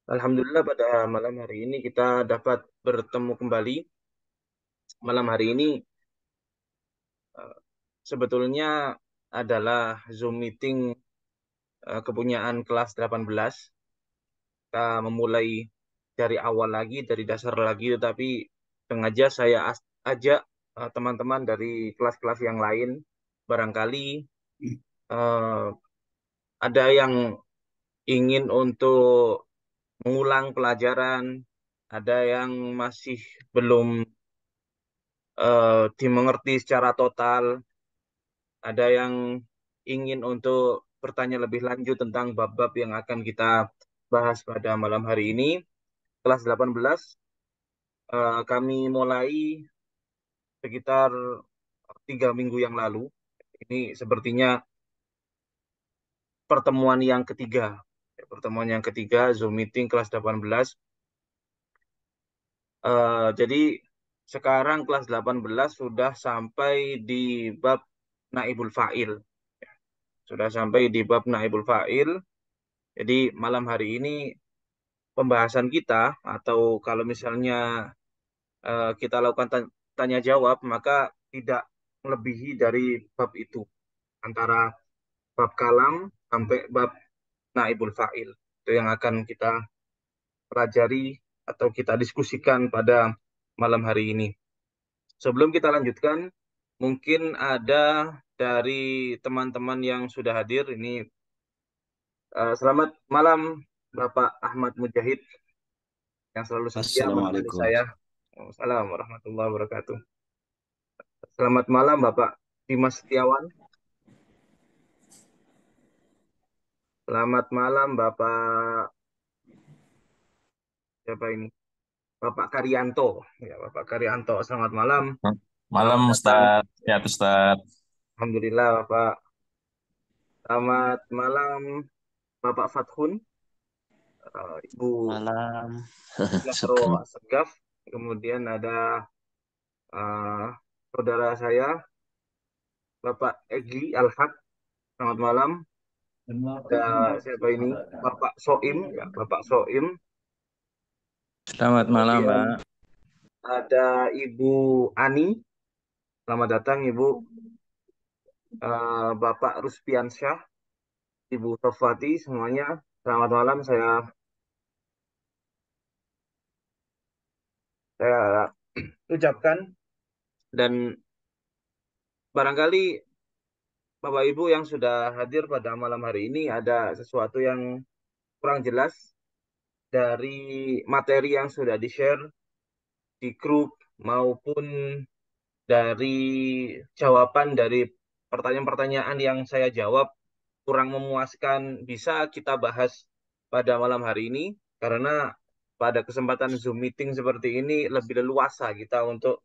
Alhamdulillah pada malam hari ini kita dapat bertemu kembali. Malam hari ini eh, sebetulnya adalah Zoom meeting kepunyaan kelas 18. Kita memulai dari awal lagi, dari dasar lagi, tetapi sengaja saya ajak teman-teman dari kelas-kelas yang lain. Barangkali eh, ada yang ingin untuk mengulang pelajaran, ada yang masih belum dimengerti secara total, ada yang ingin untuk bertanya lebih lanjut tentang bab-bab yang akan kita bahas pada malam hari ini. Kelas 18 kami mulai sekitar 3 minggu yang lalu. Ini sepertinya pertemuan yang ketiga. Pertemuan yang ketiga Zoom meeting kelas 18. Jadi sekarang kelas 18 sudah sampai di bab naibul fa'il. Sudah sampai di bab naibul fa'il. Jadi malam hari ini pembahasan kita, atau kalau misalnya kita lakukan tanya jawab, maka tidak melebihi dari bab itu, antara bab kalam sampai bab naibul fa'il. Itu yang akan kita pelajari atau kita diskusikan pada malam hari ini. Sebelum kita lanjutkan, mungkin ada dari teman-teman yang sudah hadir ini. Selamat malam Bapak Ahmad Mujahid yang selalu setia menemani Assalamualaikum. saya. Assalamualaikum warahmatullahi wabarakatuh. Selamat malam Bapak Dimas Setiawan. Selamat malam Bapak, siapa ini? Bapak Karyanto. Ya, Bapak Karyanto. Selamat malam. Malam Selamat datang. Ustaz, Ya, sehat Ustaz. Alhamdulillah Bapak. Selamat malam Bapak Fathun, Ibu Malam. Zahro Sugeng. Segaf. Kemudian ada eh, saudara saya Bapak Egi Alhaq. Selamat malam. Ada siapa ini? Bapak Soim, ya, Bapak Soim. Selamat malam, Kemudian Pak. ada Ibu Ani. Selamat datang Ibu. Bapak Ruspiansyah, Ibu Tofati, semuanya. Selamat malam. Saya ucapkan, dan barangkali Bapak Ibu yang sudah hadir pada malam hari ini ada sesuatu yang kurang jelas dari materi yang sudah di-share di grup maupun dari jawaban dari pertanyaan-pertanyaan yang saya jawab kurang memuaskan. Bisa kita bahas pada malam hari ini, karena pada kesempatan Zoom meeting seperti ini lebih leluasa kita untuk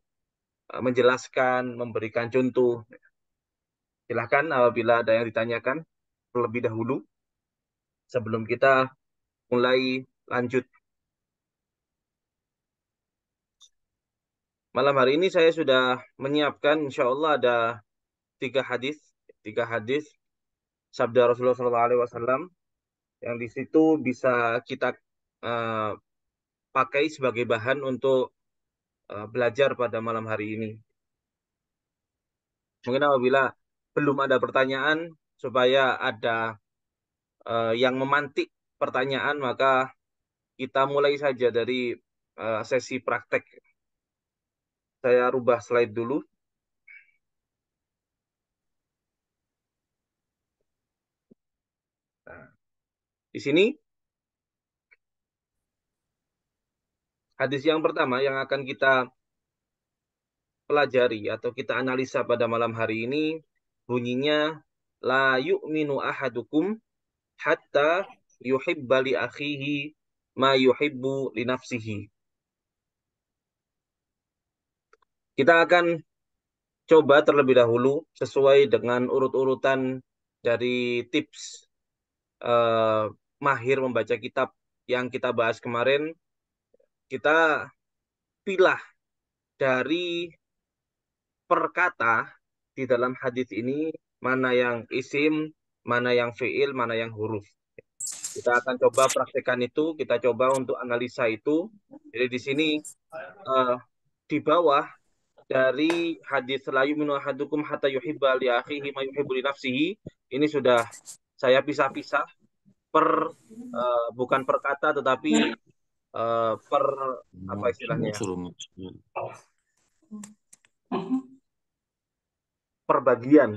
menjelaskan, memberikan contoh. Silahkan apabila ada yang ditanyakan terlebih dahulu sebelum kita mulai lanjut. Malam hari ini saya sudah menyiapkan, insya Allah ada tiga hadis, tiga hadis sabda Rasulullah SAW yang di situ bisa kita eh, pakai sebagai bahan untuk belajar pada malam hari ini. Mungkin apabila belum ada pertanyaan, supaya ada yang memantik pertanyaan, maka kita mulai saja dari sesi praktek. Saya rubah slide dulu. Nah, di sini hadis yang pertama yang akan kita pelajari atau kita analisa pada malam hari ini bunyinya la yu'minu ahadukum hatta yuhibba li akhihi ma yuhibbu li nafsihi. Kita akan coba terlebih dahulu sesuai dengan urut-urutan dari tips eh, mahir membaca kitab yang kita bahas kemarin. Kita pilah dari perkata di dalam hadis ini mana yang isim, mana yang fiil, mana yang huruf. Kita akan coba praktekkan itu, kita coba untuk analisa itu. Jadi di sini eh, di bawah dari hadis la yu'minu ahadukum hatta yuhibba li akhihi ma yuhibbu li nafsihi, ini sudah saya pisah-pisah per bukan per kata tetapi per apa istilahnya ya? Per bagian.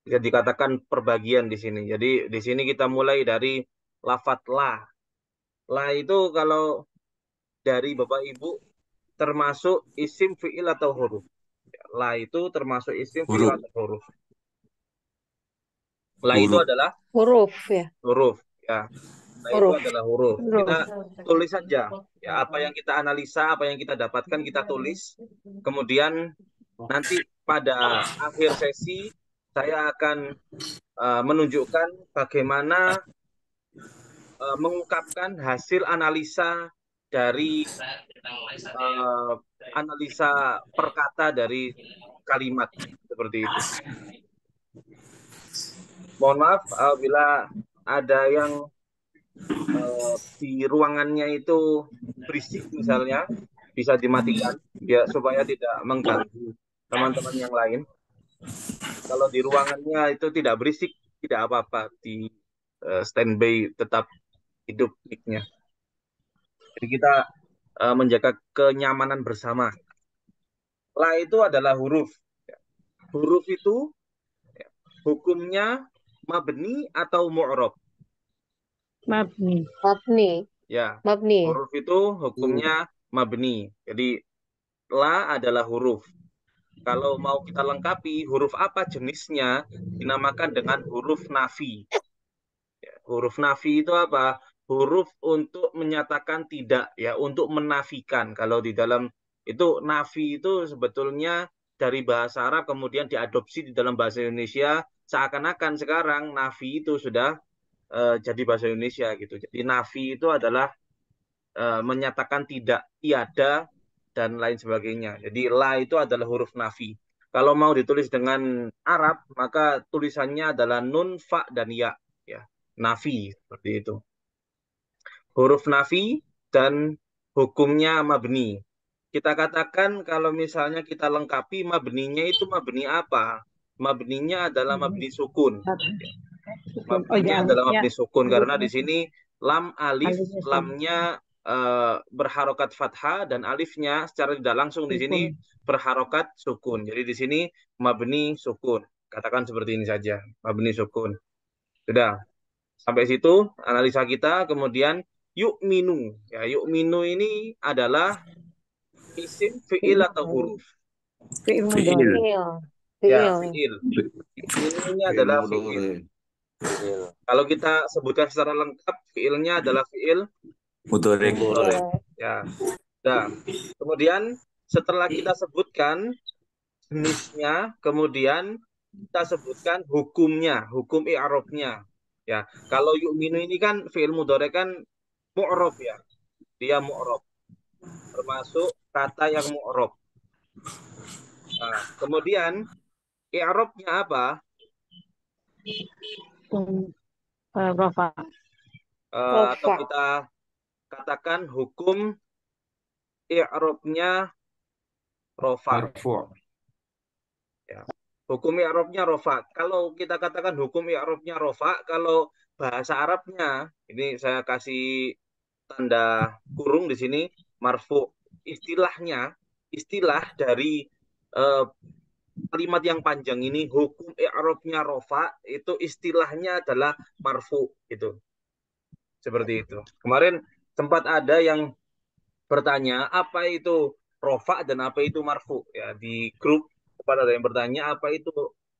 Bisa dikatakan perbagian di sini. Jadi di sini kita mulai dari lafat la. La itu kalau dari Bapak Ibu termasuk isim fiil atau huruf. La itu termasuk isim fiil Huruf, atau huruf. La itu huruf, adalah Huruf ya, huruf. Ya, la itu huruf. adalah huruf. Kita Huruf. tulis saja. Ya, apa yang kita analisa, apa yang kita dapatkan kita tulis. Kemudian nanti pada akhir sesi saya akan menunjukkan bagaimana mengungkapkan hasil analisa dari uh, analisa perkata dari kalimat seperti itu. Mohon maaf bila ada yang di ruangannya itu berisik misalnya, bisa dimatikan ya supaya tidak mengganggu teman-teman yang lain. Kalau di ruangannya itu tidak berisik, tidak apa-apa, di standby tetap hidup mic-nya. Jadi kita menjaga kenyamanan bersama. La itu adalah huruf. Huruf itu hukumnya mabni atau mu'rob. mabni, Mabni, Ya, mabni. huruf itu hukumnya mabni. Jadi la adalah huruf. Kalau mau kita lengkapi huruf apa jenisnya, dinamakan dengan huruf nafi. Ya, huruf nafi itu apa? Huruf untuk menyatakan tidak, ya, untuk menafikan. Kalau di dalam itu nafi itu sebetulnya dari bahasa Arab kemudian diadopsi di dalam bahasa Indonesia. Seakan-akan sekarang nafi itu sudah jadi bahasa Indonesia gitu. Jadi nafi itu adalah menyatakan tidak, tiada, dan lain sebagainya. Jadi la itu adalah huruf nafi. Kalau mau ditulis dengan Arab, maka tulisannya adalah nun, fa, dan ya. Ya, nafi seperti itu. Huruf nafi dan hukumnya mabni. Kita katakan kalau misalnya kita lengkapi mabninya itu mabni apa? Mabninya adalah mabni sukun. oh Mabninya ya adalah alifnya, mabni sukun karena di alifnya, sini lam alif, alifnya lamnya berharokat fathah dan alifnya secara tidak langsung di sini sukun, berharokat sukun. Jadi di sini mabni sukun. Katakan seperti ini saja, mabni sukun. Sudah. Sampai situ analisa kita, kemudian yuk minu. Ya, yuk minu ini adalah isim fiil atau huruf. fi'il Fiil. mudhari, Ya, Fiil. fiil. Yuk minu ini Fi'il adalah fiil. mudhari. Kalau kita sebutkan secara lengkap, fiilnya adalah fiil Mudhari. mudhari. Ya. Nah, kemudian setelah kita sebutkan jenisnya, kemudian kita sebutkan hukumnya, hukum i'rabnya. Ya, kalau yu'minu ini kan fiil mudhari kan mu'rab ya. Dia mu'rab, termasuk kata yang mu'rab. Nah, kemudian i'rabnya apa? rafa, Atau Rofa. kita katakan hukum i'rabnya rofa. Marfu'. Ya. Hukum i'rabnya rofa. Kalau kita katakan hukum i'rabnya rofa, kalau bahasa Arabnya, ini saya kasih tanda kurung di sini, marfu. Istilahnya, istilah dari eh, kalimat yang panjang ini, hukum i'rabnya rofa, itu istilahnya adalah marfu. Gitu. Seperti itu. Kemarin sempat ada yang bertanya apa itu rofa dan apa itu marfu ya di grup kepada ada yang bertanya apa itu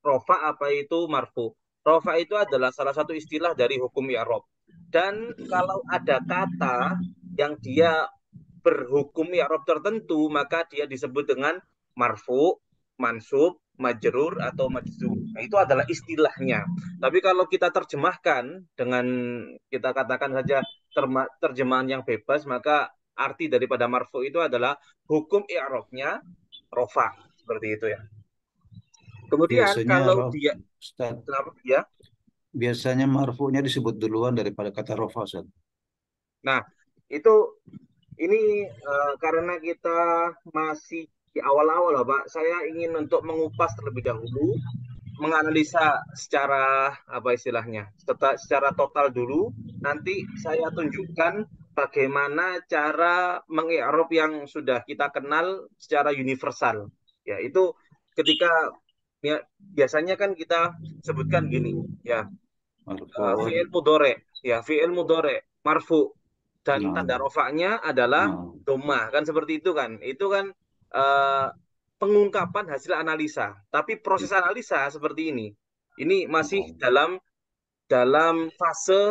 rofa apa itu marfu. Rofa itu adalah salah satu istilah dari hukum i'rab. Dan kalau ada kata yang dia berhukum i'rab tertentu maka dia disebut dengan marfu, mansub, majrur atau majzum. Nah, itu adalah istilahnya. Tapi kalau kita terjemahkan dengan kita katakan saja terjemahan yang bebas maka arti daripada marfu itu adalah hukum i'rabnya rofa seperti itu ya. Kemudian Biasanya kalau rof, dia Ustaz. kenapa ya? biasanya marfu'nya disebut duluan daripada kata rofa, Ustaz. Nah, itu ini karena kita masih di awal-awal lah, Pak. Saya ingin untuk mengupas terlebih dahulu, menganalisa secara apa istilahnya, secara total dulu. Nanti saya tunjukkan bagaimana cara mengi'rab yang sudah kita kenal secara universal. Ya, itu ketika ya, biasanya kan kita sebutkan gini, ya, Marfu'un. fi'il mudhari, ya, fi'il mudhari marfu dan Nah, tanda rofaknya adalah nah, doma, kan seperti itu kan. Itu kan eh, pengungkapan hasil analisa. Tapi proses analisa seperti ini. Ini masih oh, dalam fase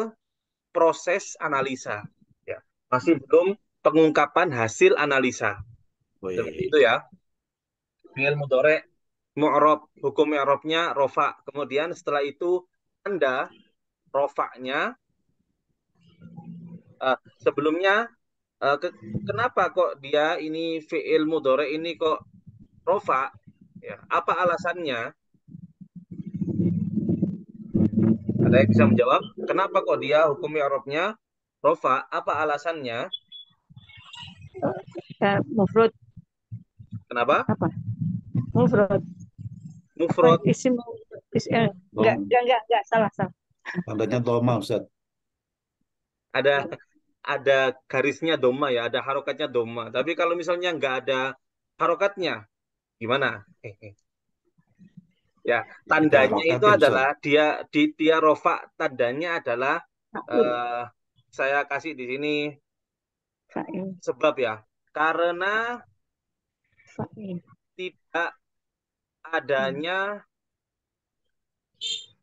proses analisa. Ya, masih belum pengungkapan hasil analisa. oh iya, Seperti iya. itu ya. Fi'il mudhari mu'rab, hukum i'rabnya rofa. Kemudian setelah itu tanda rofaknya sebelumnya kenapa kok dia ini fi'il mudhari ini kok rofa? Ya, apa alasannya? Ada yang bisa menjawab? Kenapa kok dia hukum i'rabnya rofa? Apa alasannya? Mufrad Kenapa? apa? Mufrad apa? Mufrad. Dom, Enggak, salah, salah. tandanya doma, Ustaz. Ada ada garisnya doma ya, ada harokatnya doma. Tapi kalau misalnya nggak ada harokatnya, gimana? Ya, Ya, kita tandanya itu harokatin, Ustaz. adalah dia rofa, tandanya adalah Fa'il, eh, saya kasih di sini fa'il, sebab ya, karena fa'il. tidak Hmm. adanya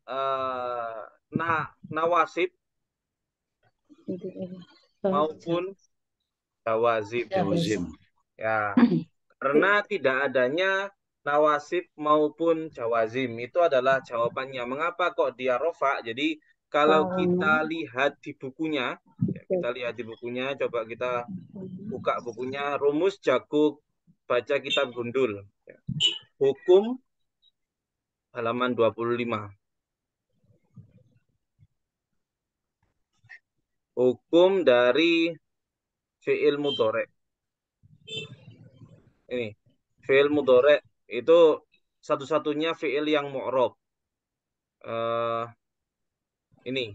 eh, nawasib Itu ini. maupun jawazib. Jawazim. Ya, karena tidak adanya nawasib maupun jawazim itu adalah jawabannya. Mengapa kok dia rofa? Jadi kalau kita Karena lihat di bukunya, ya, kita lihat di bukunya, coba kita buka bukunya, Rumus Jakuk Baca Kitab Gundul. Ya. Hukum halaman 25. Hukum dari fi'il mudhari. Ini, fi'il mudhari itu satu-satunya fi'il yang mu'rab. Eh, ini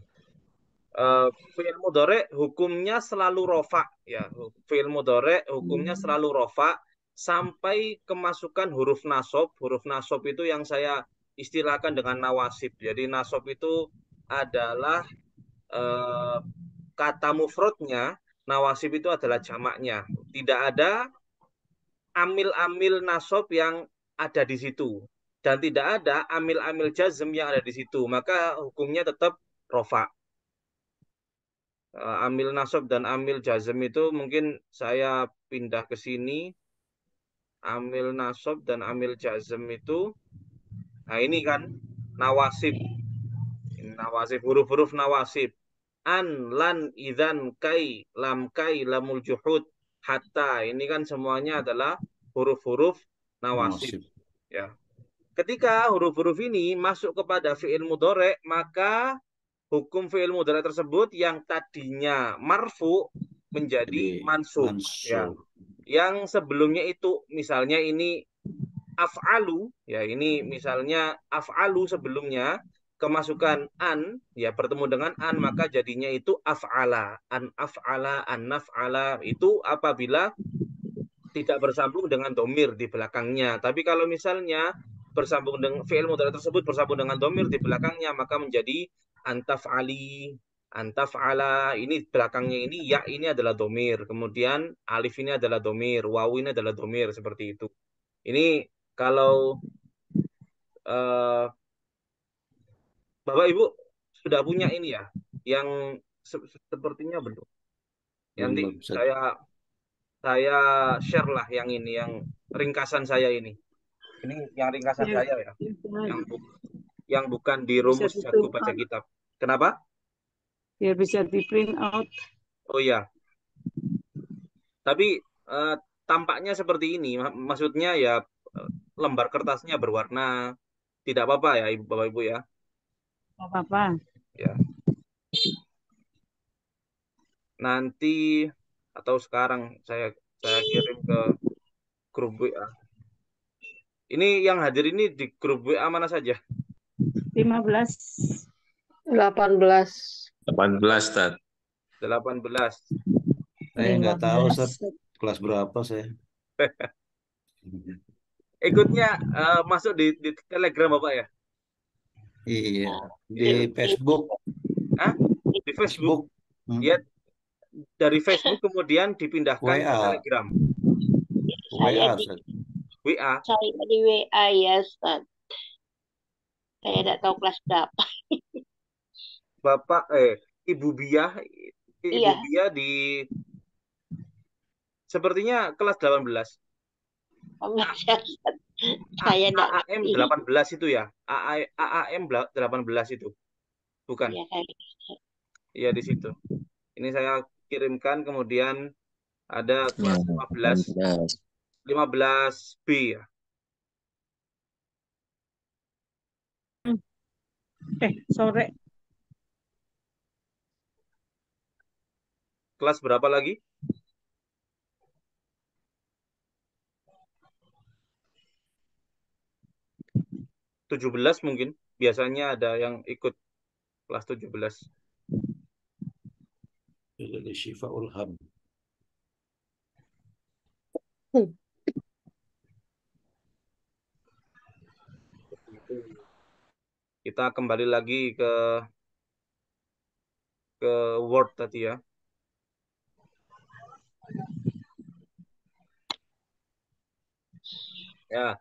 fi'il mudhari hukumnya selalu rofa ya. Fi'il mudhari hukumnya selalu rofa sampai kemasukan huruf nasab. Huruf nasab itu yang saya istilahkan dengan nawasib. Jadi nasab itu adalah eh, kata mufradnya, nawasib itu adalah jamaknya. Tidak ada amil-amil nasab yang ada di situ dan tidak ada amil-amil jazm yang ada di situ. Maka hukumnya tetap rofa. Amil nasab dan amil jazm itu mungkin saya pindah ke sini. Amil nasab dan amil jazm itu, nah ini kan nawasib. Ini nawasib, huruf-huruf nawasib. An, lan, idzan, kai, lamul juhud, hatta. Ini kan semuanya adalah huruf-huruf nawasib. Nasib. Ya. Ketika huruf-huruf ini masuk kepada fi'il mudhari, maka hukum fi'il mudhari tersebut yang tadinya marfu menjadi Jadi mansub ya. mansub. Yang sebelumnya itu misalnya ini af'alu ya, ini misalnya af'alu sebelumnya kemasukan an ya, bertemu dengan an maka jadinya itu af'ala an naf'ala itu apabila tidak bersambung dengan domir di belakangnya. Tapi kalau misalnya bersambung dengan fi'il mudhari tersebut bersambung dengan domir di belakangnya maka menjadi antaf'ali, antaf'ala. Ini belakangnya ini ya ini adalah domir. Kemudian alif ini adalah domir, wawu ini adalah domir seperti itu. Ini kalau eh, Bapak Ibu sudah punya ini ya, yang sepertinya belum. Nanti Belum, Ustaz. saya share lah yang ini, yang ringkasan saya ini. Ini yang ringkasan Biar, saya ya, biar, yang bu yang bukan di bisa rumus di jago print baca out, kitab. Kenapa? biar bisa di print out. Oh iya, tapi eh, tampaknya seperti ini. Maksudnya ya lembar kertasnya berwarna tidak apa-apa ya, Ibu Bapak Ibu ya. Nggak apa-apa. Ya. Nanti atau sekarang saya kirim ke grup WA. Ini yang hadir ini di grup WA mana saja? 15. 18. 18, Ustaz. 18. Saya nggak tahu, Ustaz, 15. kelas berapa saya. Ikutnya masuk di Telegram Bapak ya? Iya, di Facebook. Hah? Di Facebook. Facebook. Hmm. Ya, dari Facebook kemudian dipindahkan ke WA. Telegram. Saya WA, di, Ustaz. WA. saya di WA ya, Ustaz. Saya tidak tahu kelas berapa. Bapak Ibu Biah Iya. di sepertinya kelas 18. Saya tidak AAM 18 itu ya? AAM 18 itu. Bukan. Iya, saya. Iya di situ. Ini saya kirimkan kemudian ada kelas 15B ya. Sore. Kelas berapa lagi? (17) mungkin. Biasanya ada yang ikut kelas 17. Jadi Syifaul Ham. Kita kembali lagi ke Word tadi ya. Ya.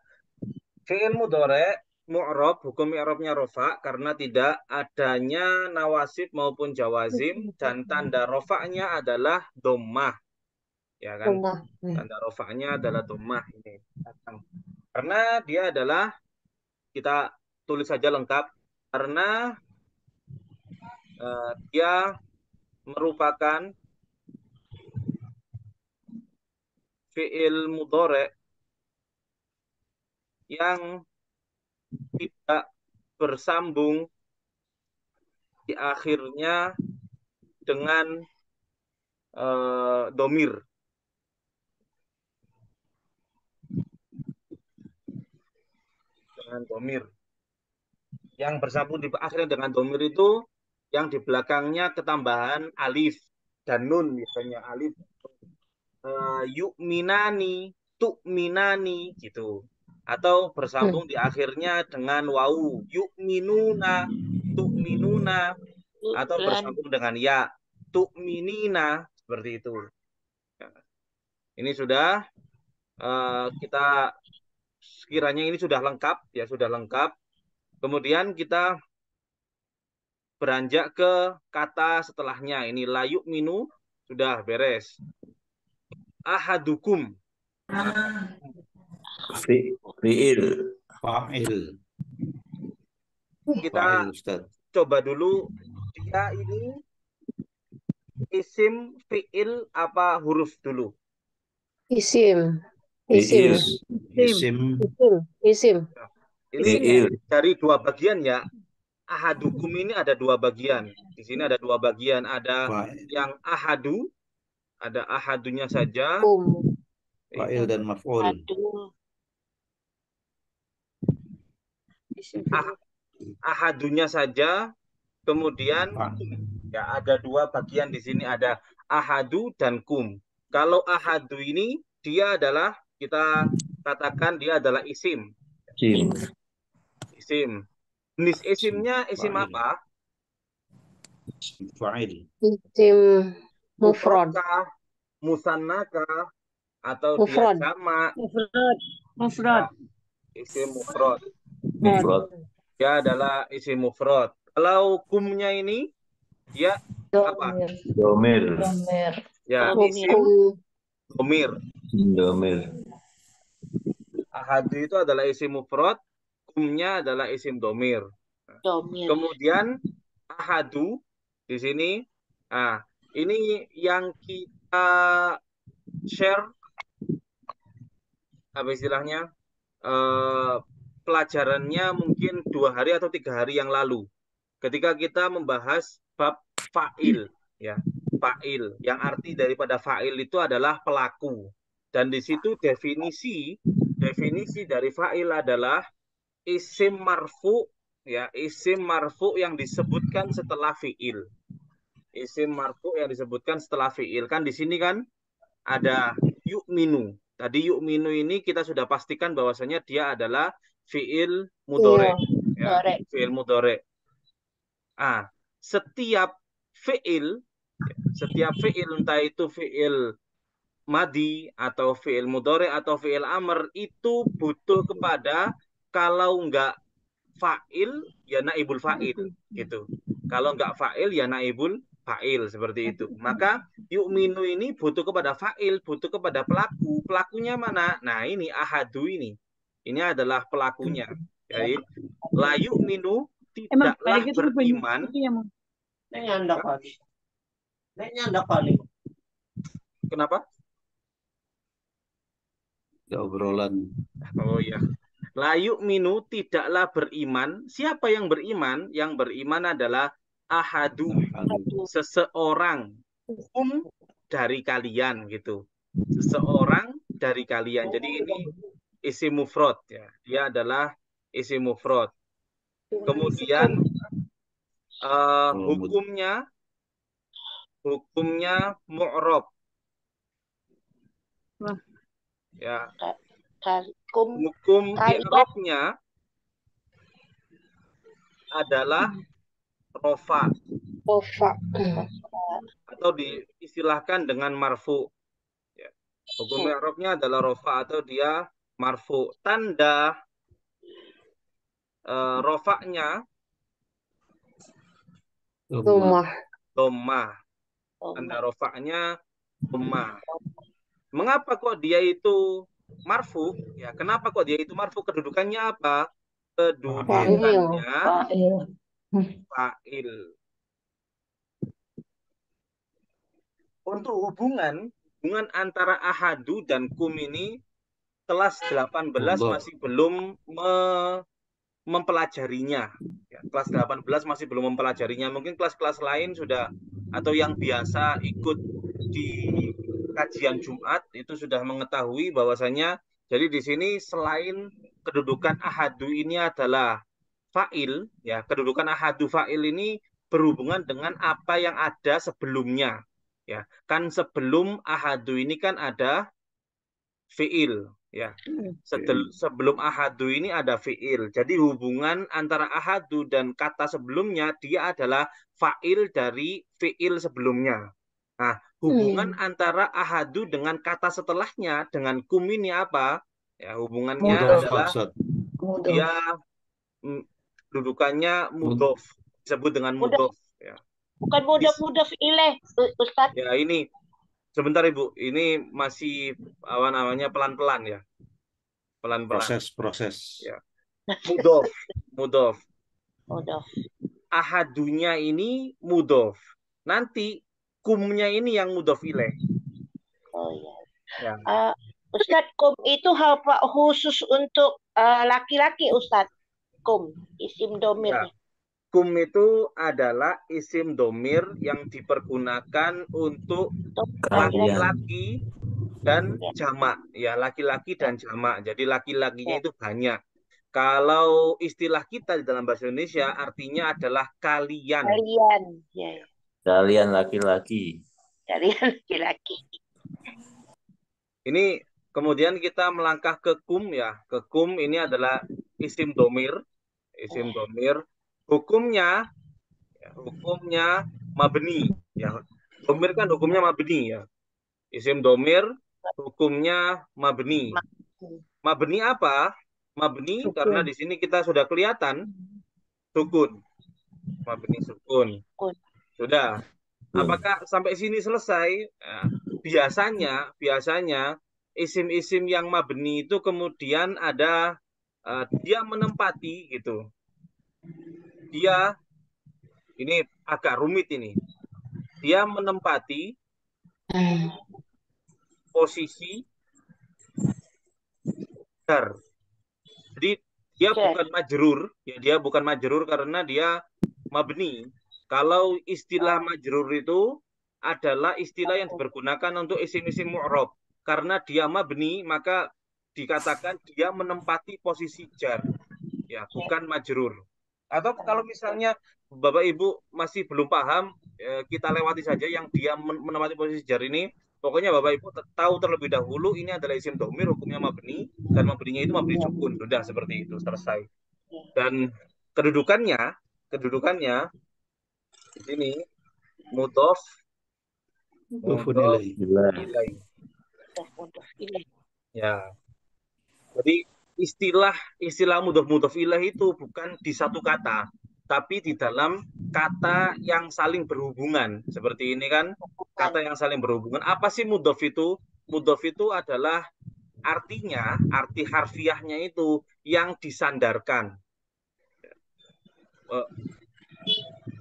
Fi'il mudhari' mu'rab, hukum i'rabnya rofa karena tidak adanya nawasib maupun jawazim dan tanda rofa'nya adalah dhammah. Ya kan? Tanda rofa'nya adalah dhammah ini. Karena dia adalah, kita tulis saja lengkap, karena dia merupakan fi'il mudhari' yang tidak bersambung di akhirnya dengan domir. Dengan domir. Yang bersambung di akhirnya dengan domir itu yang di belakangnya ketambahan alif dan nun, misalnya alif yu'minani, tu'minani gitu. Atau bersambung di akhirnya dengan wau, yu'minuna, tu'minuna, atau bersambung dengan ya, tu'minina, seperti itu. Ini sudah kita sekiranya ini sudah lengkap, ya sudah lengkap. Kemudian kita beranjak ke kata setelahnya. Ini la yu'minu, sudah beres. Ahadukum. Fi'il. Fa'il. Kita Fa'il, Ustaz. coba dulu, dia ini isim, fi'il, apa huruf dulu? Isim. Fi'il. Isim. Ini dari dua bagian ya. Ahadukum ini ada dua bagian. Di sini ada dua bagian. Ada yang ahadu, ada ahadunya saja. Fa'il dan maf'ul. Ahadunya saja. Kemudian ya ada dua bagian di sini, ada ahadu dan kum. Kalau ahadu ini dia adalah, kita katakan dia adalah isim. Isim. Jenis isimnya isim apa? Fa'il. Isim mufrad. Musannakah, atau Mufrad. dia jamak? Mufrad. Isim mufrad. Mufrad. Dia adalah isim mufrad. Kalau kumnya ini dia apa? Domir. Ya, isim domir. Domir. Ahadu itu adalah isim mufrad, kumnya adalah isim domir. Kemudian ahadu di sini, ini yang kita share apa istilahnya, pelajarannya mungkin 2 hari atau 3 hari yang lalu. ketika kita membahas bab fa'il, ya, fa'il, yang arti daripada fa'il itu adalah pelaku. Dan di situ definisi dari fa'il adalah isim marfu, ya, isim marfu yang disebutkan setelah fi'il. Isim marfu yang disebutkan setelah fi'il. Kan di sini kan ada yu'minu. Tadi yu'minu ini kita sudah pastikan bahwasanya dia adalah fi'il mudhari, ya, Mudhari. fi'il mudhari. Setiap fi'il entah itu fi'il madi atau fi'il mudhari atau fi'il amr itu butuh kepada, kalau enggak fa'il ya naibul fa'il gitu. Kalau enggak fa'il ya naibul fa'il, seperti itu. Maka yu'minu ini butuh kepada fa'il, butuh kepada pelaku. Pelakunya mana? Nah, ini ahadu ini. Ini adalah pelakunya. Jadi la yu'minu Emang tidaklah kayak gitu beriman. itu ya, Mang? Nyanda kali. Kenapa? Ya, obrolan. Oh ya. La yu'minu tidaklah beriman. Siapa yang beriman? Yang beriman adalah ahadu, seseorang, dari kalian gitu. Seseorang dari kalian. Jadi ini isim mufrad, ya. Dia adalah isim mufrad. Kemudian hukumnya mu'rab. Wah. Ya. Kum Hukum i'rabnya adalah rofa atau diistilahkan dengan marfu. Ya. Hukum i'rabnya adalah rofa atau dia marfu. Tanda rofaknya dhammah. Tanda rofaknya dhammah. Mengapa kok dia itu marfu? Ya, kenapa kok dia itu marfu? Kedudukannya apa? Kedudukannya fa'il. Untuk hubungan antara ahadu dan kum ini kelas 18 masih belum mempelajarinya. Ya, kelas 18 masih belum mempelajarinya. Mungkin kelas-kelas lain sudah, atau yang biasa ikut di kajian Jumat itu sudah mengetahui bahwasanya, jadi di sini selain kedudukan ahadu ini adalah fa'il, ya, kedudukan ahadu fa'il ini berhubungan dengan apa yang ada sebelumnya. Ya, kan sebelum ahadu ini kan ada fi'il, ya. Sebelum ahadu ini ada fi'il. Jadi hubungan antara ahadu dan kata sebelumnya dia adalah fa'il dari fi'il sebelumnya. Nah, hubungan antara ahadu dengan kata setelahnya dengan kum ini apa? Ya, hubungannya adalah dia dudukannya mudhof, disebut dengan mudhof, ya. Bukan mudhof ilaih, Ustaz. Ya, ini sebentar Ibu, ini masih pelan-pelan ya. Pelan-pelan. Proses. Ya. Mudhof. Ahadunya ini mudhof. Nanti kumnya ini yang mudhof ilaih. Oh iya. Ya. Ustaz, kum itu hal khusus untuk laki-laki, Ustaz. Kum, isim domir. Ya. Kum itu adalah isim domir yang dipergunakan untuk laki-laki dan jamak. Ya, laki-laki dan jamak. Jadi laki-lakinya itu banyak. Kalau istilah kita di dalam bahasa Indonesia artinya adalah kalian. Ya. Kalian laki-laki. Kalian laki-laki. Ini kemudian kita melangkah ke kum, ya. Ke kum ini adalah isim domir. Isim domir. Hukumnya mabni, ya. Domir kan hukumnya mabni, ya. Isim domir hukumnya mabni. Mabni apa? Mabni sukun. Karena di sini kita sudah kelihatan sukun. Mabni sukun. Sudah. Apakah sampai sini selesai? Nah, biasanya isim-isim yang mabni itu kemudian ada dia menempati gitu. Dia ini agak rumit ini. Dia menempati posisi jar. Jadi dia bukan majrur, ya, dia bukan majrur karena dia mabni. Kalau istilah majrur itu adalah istilah yang dipergunakan untuk isim-isim mu'rab. Karena dia mabni, maka dikatakan dia menempati posisi jar, ya, bukan majrur. Atau kalau misalnya Bapak Ibu masih belum paham, kita lewati saja yang dia menempati posisi jar ini. Pokoknya Bapak Ibu tahu terlebih dahulu ini adalah isim dhamir, hukumnya mabni, dan mabninya itu mabni sukun. Sudah seperti itu, selesai. Dan kedudukannya di sini mudhof Mudhofun mudhof ilaih. ilaih. Ya. Jadi istilah mudhof ilaih itu bukan di satu kata, tapi di dalam kata yang saling berhubungan. Seperti ini kan, kata yang saling berhubungan. Apa sih mudhof itu? Mudhof itu adalah artinya, arti harfiahnya itu yang disandarkan.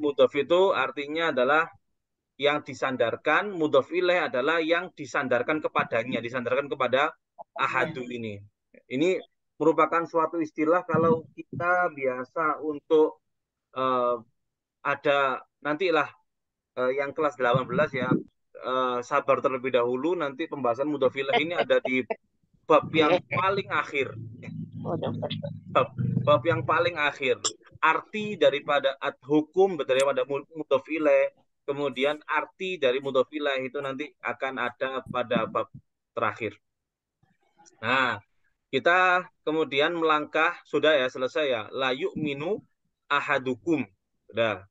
Mudhof itu artinya adalah yang disandarkan, mudhof ilaih adalah yang disandarkan kepadanya, disandarkan kepada ahadu ini. Ini merupakan suatu istilah kalau kita biasa untuk ada nantilah yang kelas 18 ya, sabar terlebih dahulu, nanti pembahasan mudhof ilaih ini ada di bab yang paling akhir. Bab yang paling akhir. Arti daripada hukum daripada mudhof ilaih, kemudian arti dari mudhof ilaih itu nanti akan ada pada bab terakhir. Nah, kita kemudian melangkah, sudah ya, selesai ya. La yu'minu ahadukum. Sudah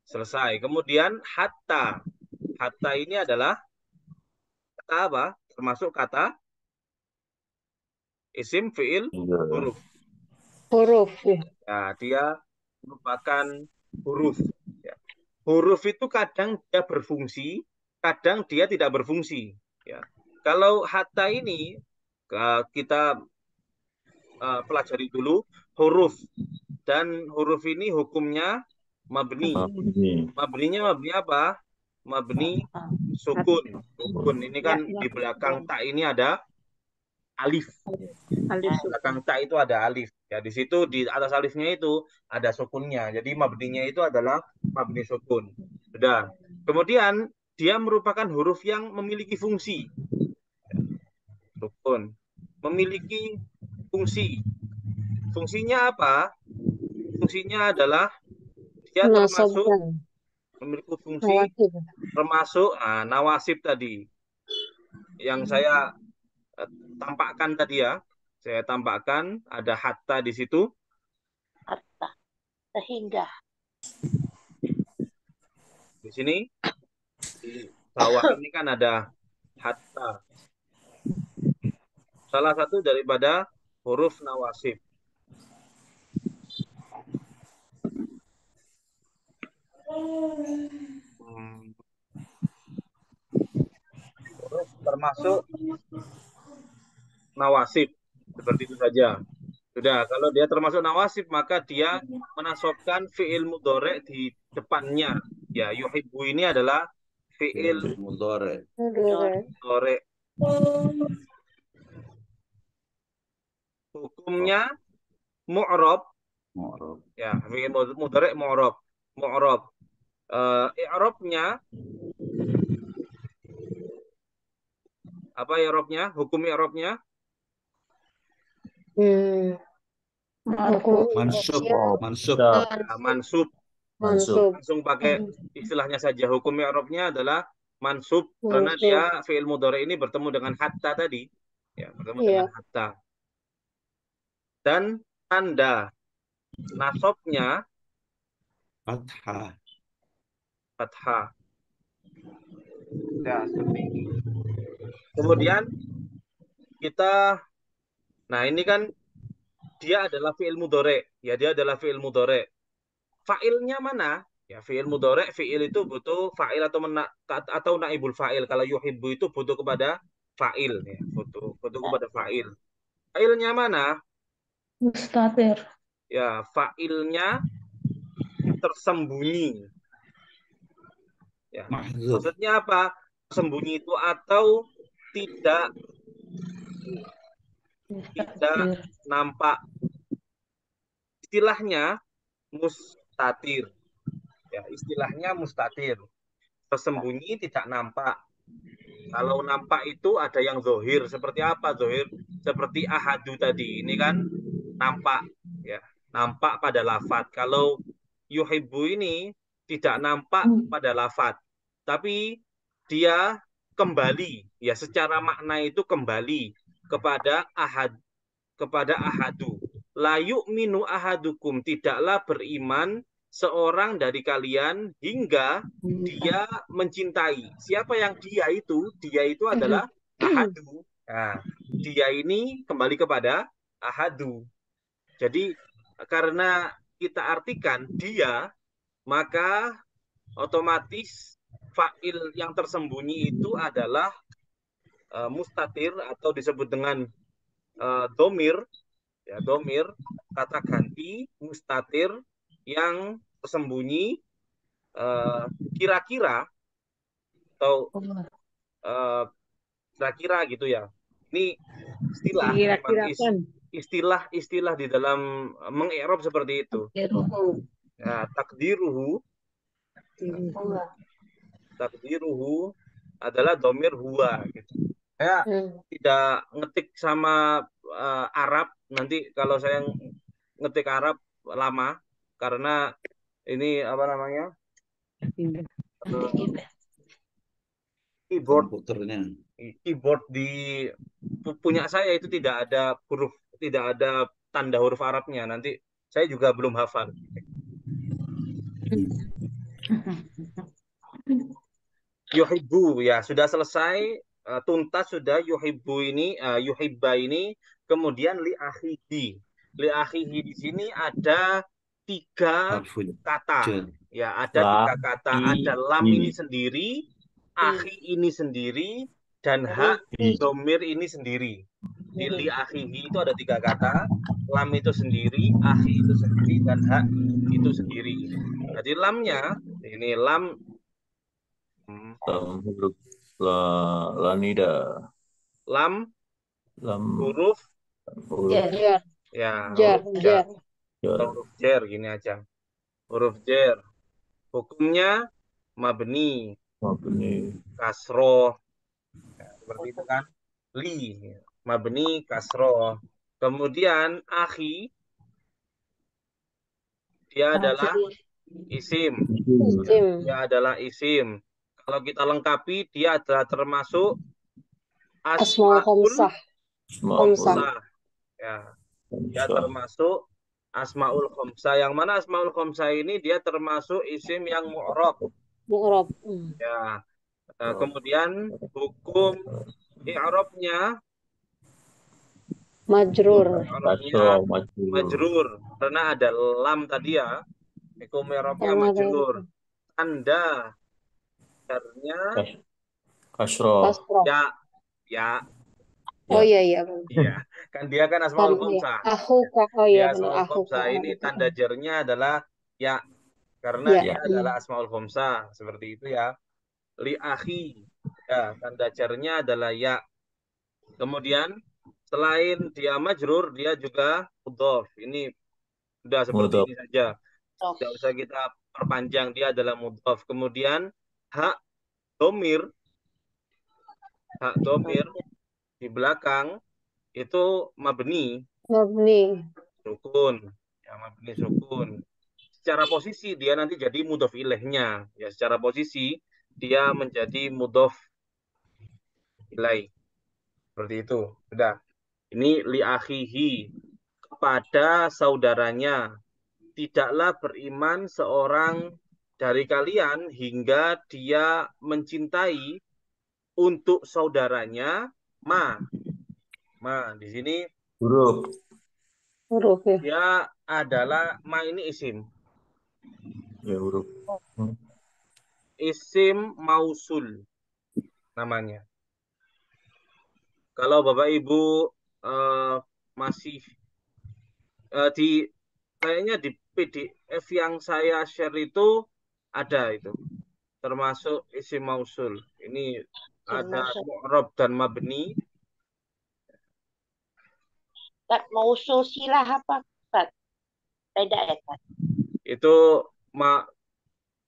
selesai. Kemudian hatta. Hatta ini adalah kata apa? Termasuk kata isim, fi'il, huruf. Huruf. Ya, dia merupakan huruf. Ya. Huruf itu kadang dia berfungsi, kadang dia tidak berfungsi. Ya. Kalau hatta ini kita pelajari dulu huruf, dan huruf ini hukumnya mabni. Mabninya mabni apa? Mabni sukun. Sukun ini kan di belakang tak ini ada alif. Di belakang tak itu ada alif. Ya, di situ di atas alifnya itu ada sukunnya. Jadi mabninya itu adalah mabni sukun. Sudah. Kemudian dia merupakan huruf yang memiliki fungsi. Sukun. Memiliki fungsi. Fungsinya apa? Fungsinya adalah dia termasuk memiliki fungsi termasuk nawasib tadi yang saya tampakkan tadi ya. Saya tampakkan ada hatta di situ. Hatta. Sehingga. Di sini di bawah ini kan ada hatta. Salah satu daripada huruf nawasib. Huruf termasuk nawasib. Seperti itu saja. Sudah, kalau dia termasuk nawasib, maka dia menasobkan fi'il mudhari di depannya. Ya, yuhibbu ini adalah fi'il mudhari. mudhari. Hukumnya mu'rab. Ya, fi'il mudhari mu'rab. Mu'rab. I'rabnya apa i'rabnya? Hukum i'rabnya? Mansub. Mansub. Langsung pakai istilahnya saja. Hukum i'rabnya adalah mansub karena dia fi'il mudhari ini bertemu dengan hatta tadi. Ya, bertemu dengan hatta. Dan tanda nasabnya Fathah. fathah. Ya, seperti ini. Kemudian kita, nah ini kan dia adalah fi'il mudhari. Ya, dia adalah fi'il mudhari. Fa'ilnya mana? Ya, fi'il mudhari, fi'il itu butuh fa'il atau naibul fa'il. Kalau yuhibbu itu butuh kepada fa'il. Ya, butuh kepada fa'il. Fa'ilnya mana? Mustatir. Ya, fa'ilnya tersembunyi. Ya. Maksudnya apa? Tersembunyi itu atau tidak nampak. Istilahnya mustatir. Ya, istilahnya mustatir. Tersembunyi, tidak nampak. Kalau nampak itu ada yang zohir. Seperti apa zohir? Seperti ahadu tadi. Ini kan nampak. Ya, nampak pada lafadz. Kalau yuhibbu ini tidak nampak pada lafadz. Tapi dia kembali. Ya, secara makna itu kembali kepada ahadu. La yu'minu ahadukum, tidaklah beriman seorang dari kalian hingga dia mencintai. Siapa yang dia itu? Dia itu adalah ahadu. Nah, dia ini kembali kepada ahadu. Jadi karena kita artikan dia, maka otomatis fa'il yang tersembunyi itu adalah mustatir atau disebut dengan domir. Ya, domir, kata ganti, mustatir, yang tersembunyi, kira-kira, atau kira-kira gitu ya. Ini istilah, memang istilah di dalam mengi'rab seperti itu. Ya, takdiruhu adalah domir huwa. Gitu. Saya tidak ngetik sama Arab. Nanti kalau saya ngetik Arab lama karena ini apa namanya komputernya. keyboard di punya saya itu tidak ada tanda huruf Arabnya. Nanti saya juga belum hafal. Yuhibbu ya sudah selesai, tuntas sudah yuhibbu ini, yuhibba ini. Kemudian li akhihi di sini ada 3 kata. Ya, ada 3 kata. Ada lam ini sendiri, akhi ini sendiri, dan hak domir ini sendiri. Di li akhihi itu ada 3 kata. Lam itu sendiri, akhi itu sendiri, dan hak itu sendiri. Jadi lamnya ini lam huruf lanida, lam lam huruf Jar. ya Jar. atau huruf jer gini aja. Huruf jer. Hukumnya mabni, kasroh. Ya, seperti itu kan. Li, mabni, kasroh. Kemudian akhi, dia adalah isim. Dia adalah isim. Kalau kita lengkapi, dia adalah termasuk Asmaul Khamsah. Ya, dia termasuk Asmaul Khamsah. Yang mana Asmaul Khamsah ini dia termasuk isim yang mu'rab. Ya. Kemudian hukum i'rabnya majrur. Majrur. Karena ada lam tadi ya. Hukum i'rabnya majrur. Tanda jarnya kasroh. Ya. Oh iya. Iya, kan dia kan Asmaul Khamsah. Dia Asmaul Khamsah ini tanda jarnya adalah ya, karena dia adalah Asmaul Khamsah, seperti itu ya. Li akhi, ya, tanda jarnya adalah ya. Kemudian selain dia majrur, dia juga mudhof. Ini sudah seperti ini saja. Tidak usah kita perpanjang, dia adalah mudhof. Kemudian hak domir di belakang itu mabni sukun. Ya, mabni sukun. Secara posisi dia nanti jadi mudhof ilaihnya. Ya, secara posisi dia menjadi mudhof ilaih. Seperti itu. Sudah. Ini li akhihi, kepada saudaranya. Tidaklah beriman seorang dari kalian hingga dia mencintai untuk saudaranya ma. Ma di sini huruf ya. Dia adalah ma ini isim. Ya, huruf. Isim mausul namanya. Kalau Bapak Ibu masih kayaknya di PDF yang saya share itu ada itu. Termasuk isim mausul. Ini ada mu'rab dan mabni. Mausul silah apa? Beda ya, Tad? Itu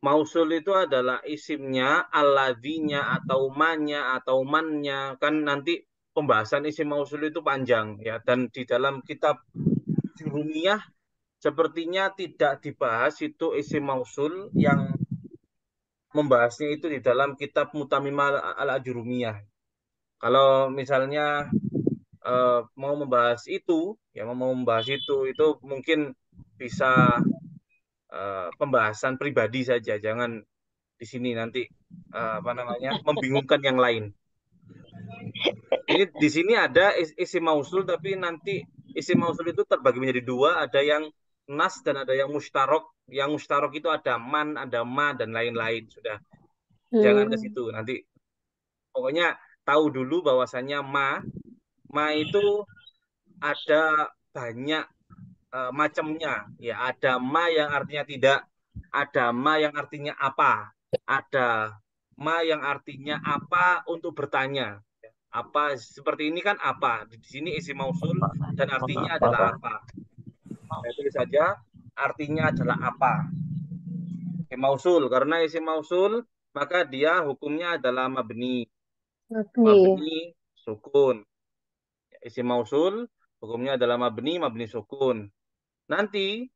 Mausul itu adalah isimnya, alladzinya atau manya atau mannya. Kan nanti pembahasan isim mausul itu panjang ya, dan di dalam kitab Jurumiyah sepertinya tidak dibahas itu isim mausul. Yang membahasnya itu di dalam kitab Mutamimah al-Ajurumiyah. Kalau misalnya mau membahas itu, ya mau membahas itu mungkin bisa pembahasan pribadi saja, jangan di sini nanti membingungkan yang lain. Ini di sini ada isim mausul, tapi nanti isim mausul itu terbagi menjadi dua, ada yang nas dan ada yang mustarok. Yang mustarok itu ada man, ada ma dan lain-lain. Sudah, jangan ke situ nanti. Pokoknya tahu dulu bahwasannya ma itu ada banyak macamnya. Ya, ada ma yang artinya tidak, ada ma yang artinya apa, ada ma yang artinya apa untuk bertanya. Apa seperti ini kan apa. Di sini isim mausul dan artinya adalah apa. Saya tulis saja artinya adalah apa. Isim mausul, karena isim mausul maka dia hukumnya adalah mabni. Mabni sukun. Isim mausul hukumnya adalah mabni sukun. Nanti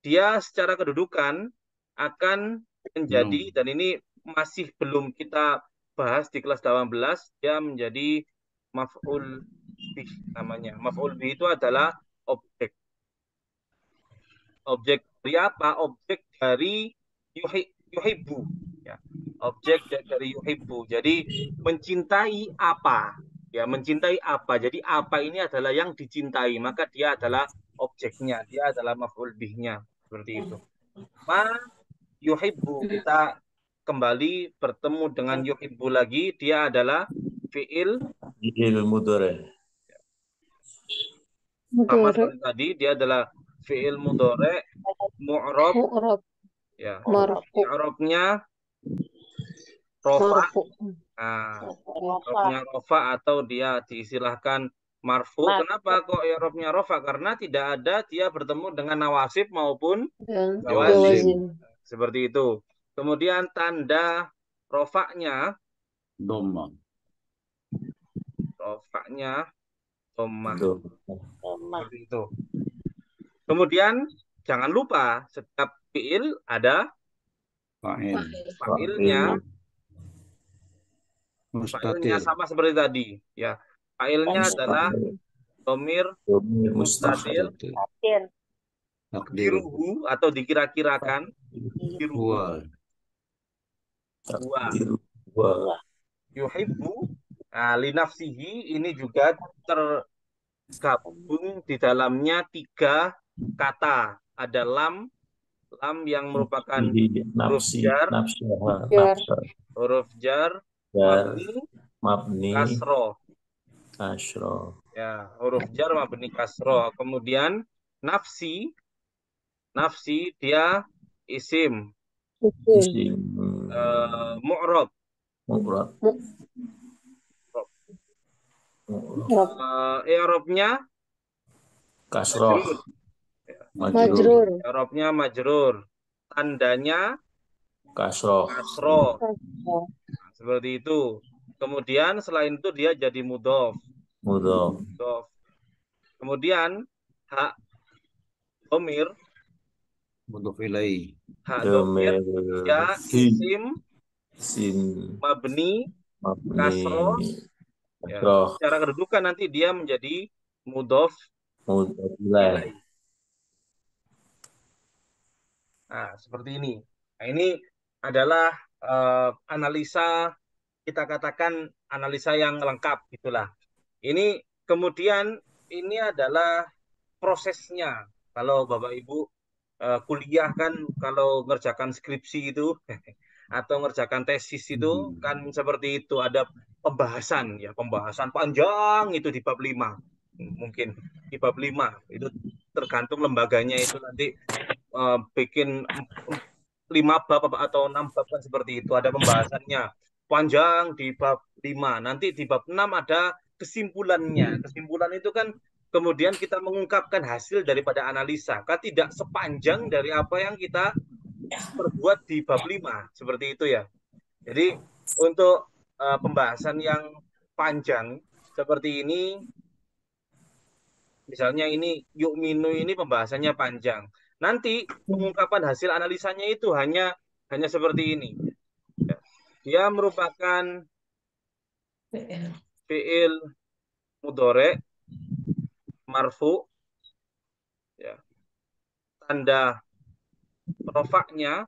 dia secara kedudukan akan menjadi, dan ini masih belum kita bahas di kelas 18, dia menjadi maf'ul bih namanya. Maf'ul bih itu adalah objek. Objek dari apa? Objek dari yuhibbu. Ya. Objek dari yuhibbu. Jadi mencintai apa? Ya, mencintai apa. Jadi apa ini adalah yang dicintai, maka dia adalah objeknya, dia adalah maf'ul bihnya. Seperti itu. Ma yuhibbu, kita kembali bertemu dengan yuhibbu lagi, dia adalah fi'il mudhari. Sama seperti tadi, dia adalah fi'il mudhari mu'rab. Ya, i'rabnya rofa. Nah, i'rabnya rofa atau dia diistilahkan marfu. Kenapa kok i'rabnya rofa? Karena tidak ada dia bertemu dengan nawasib maupun jawazim. Seperti itu. Kemudian tanda rofaknya Dhamma. Rofaknya dhammah. Seperti itu. Kemudian jangan lupa setiap fi'il ada fa'ilnya. Fa'ilnya sama seperti tadi, ya. Fa'ilnya adalah dhamir mustatir, takdiruhu atau dikira-kirakan, Huwa. yuhibbu. Nah, linafsihi ini juga tergabung di dalamnya 3 kata. Ada lam yang merupakan huruf jar, mabni kasro. Ya, huruf jar mabni kasro. Kemudian nafsi dia isim. Mu'rab. I'rabnya Majrur. I'rabnya majrur. Tandanya kasroh. Nah, seperti itu. Kemudian selain itu dia jadi mudhof. Kemudian hak dhamir. Mudhof ilaih. Hak dhamir ya isim mabni kasroh. Ya, secara kedudukan nanti dia menjadi mudhof ilaih. Nah, seperti ini. Nah, ini adalah analisa, kita katakan analisa yang lengkap gitulah. Ini kemudian ini adalah prosesnya. Kalau Bapak Ibu kuliah kan, kalau ngerjakan skripsi itu atau ngerjakan tesis itu kan seperti itu, ada pembahasan ya, pembahasan panjang itu di bab 5. Mungkin di bab 5 itu tergantung lembaganya, itu nanti bikin 5 bab atau 6 bab kan seperti itu, ada pembahasannya panjang di bab 5. Nanti di bab 6 ada kesimpulannya. Kesimpulan itu kan kemudian kita mengungkapkan hasil daripada analisa, kan tidak sepanjang dari apa yang kita perbuat di bab 5 seperti itu ya. Jadi untuk pembahasan yang panjang seperti ini, misalnya ini yu'minu ini pembahasannya panjang. Nanti pengungkapan hasil analisanya itu hanya seperti ini. Ya. Dia merupakan fi'il mudhari marfu, ya. Tanda rofaknya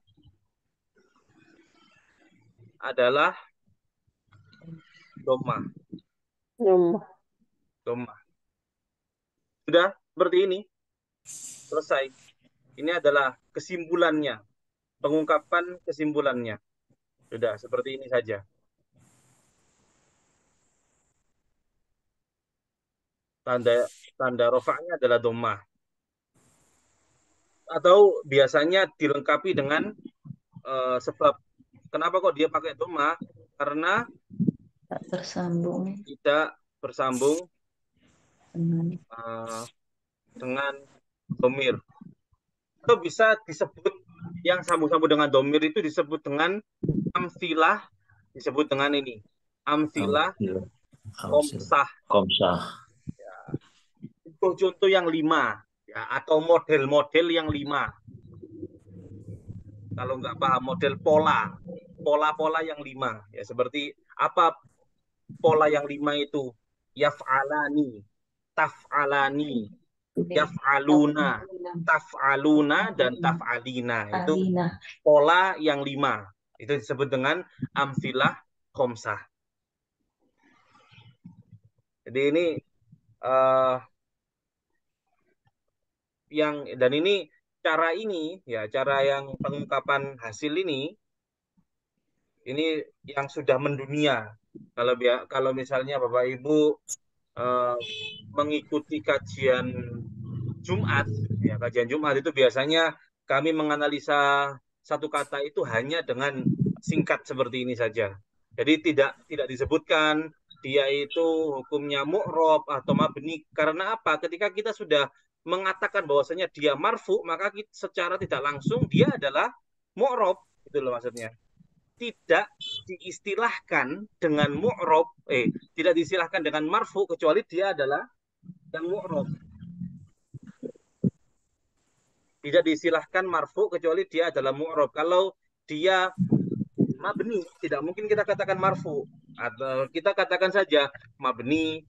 adalah dhammah. Dhammah. Sudah seperti ini. Selesai. Ini adalah kesimpulannya. Pengungkapan kesimpulannya. Sudah seperti ini saja. Tanda rofaknya adalah dhammah. Atau biasanya dilengkapi dengan sebab. Kenapa kok dia pakai dhammah? Karena Tak tersambung tidak bersambung dengan dhamir. Atau bisa disebut yang sambung-sambung dengan dhamir itu disebut dengan amsilah, disebut dengan ini. Amsilah komsah. Contoh yang 5 ya, atau model-model yang 5. Kalau nggak paham model pola-pola yang 5 ya, seperti apa pola yang 5 itu? Yaf'alani, taf'alani, yaf'aluna, taf'aluna, dan taf'alina. Itu pola yang 5. Itu disebut dengan amsilah khomsah. Jadi ini dan ini cara ini ya, cara yang pengungkapan hasil ini yang sudah mendunia. Kalau misalnya Bapak Ibu mengikuti kajian Jumat, ya kajian Jumat itu biasanya kami menganalisa satu kata itu hanya dengan singkat seperti ini saja. Jadi tidak disebutkan dia itu hukumnya mu'rob atau mabni. Karena apa? Ketika kita sudah mengatakan bahwasanya dia marfu, maka secara tidak langsung dia adalah mu'rob. Itu loh maksudnya. Tidak diistilahkan dengan mu'rob, tidak diistilahkan dengan marfu kecuali dia adalah yang mu'rob. Tidak diistilahkan marfu kecuali dia adalah mu'rob. Kalau dia mabni, tidak mungkin kita katakan marfu. Atau kita katakan saja mabni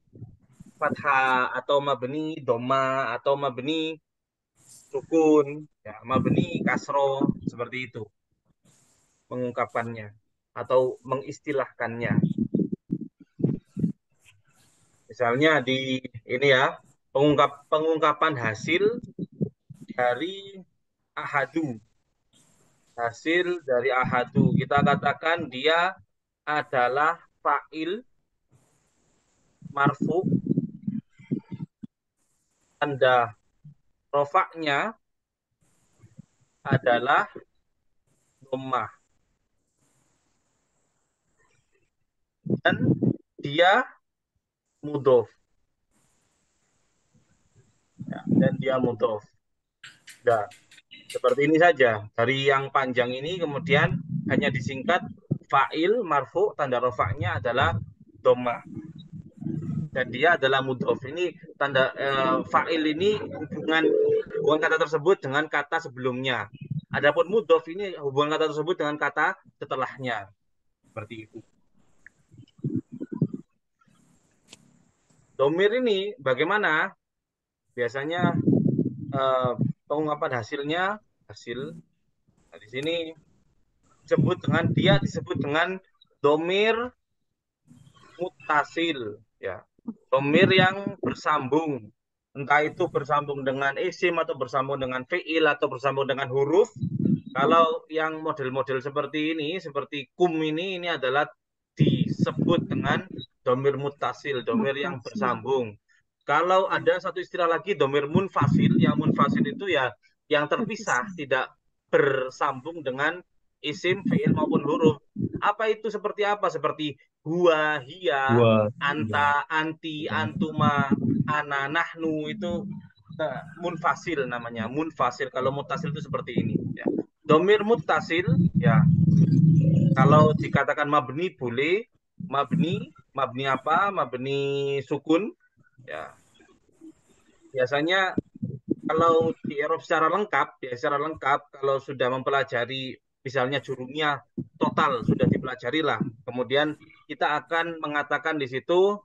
fathah, atau mabni doma, atau mabni sukun, ya, mabni kasro, seperti itu mengungkapannya atau mengistilahkannya. Misalnya di ini ya, pengungkapan hasil dari ahadu. Hasil dari ahadu, kita katakan dia adalah fa'il marfu, tanda rofaknya adalah dhammah, dan dia mudhof. Ya, dan dia mudhof. Nah, seperti ini saja. Dari yang panjang ini kemudian hanya disingkat fa'il marfu, tanda rofaknya adalah dhammah. Dan dia adalah mudhof. Ini tanda fa'il ini hubungan kata tersebut dengan kata sebelumnya. Adapun mudhof ini hubungan kata tersebut dengan kata setelahnya. Seperti itu. Dhamir ini bagaimana? Biasanya pengungkapan hasilnya nah, di sini disebut dengan dhamir muttasil, ya. Dhamir yang bersambung, entah itu bersambung dengan isim atau bersambung dengan fi'il atau bersambung dengan huruf. Kalau yang model-model seperti ini, seperti kum ini adalah disebut dengan dhamir muttasil, dhamir yang bersambung. Kalau ada satu istilah lagi, dhamir munfasil. Yang munfasil itu ya yang terpisah, tidak bersambung dengan isim, fi'il maupun huruf. Apa itu seperti apa? Seperti huwa, hiya, anta, anti, antuma, ana, nahnu, itu munfasil namanya. Munfasil. Kalau muttasil itu seperti ini. Ya. Domir muttasil, ya. Kalau dikatakan mabni boleh, mabni apa? Mabni sukun, ya. Biasanya kalau di Eropa secara lengkap, kalau sudah mempelajari misalnya jurumnya total sudah dipelajari lah. Kemudian kita akan mengatakan di situ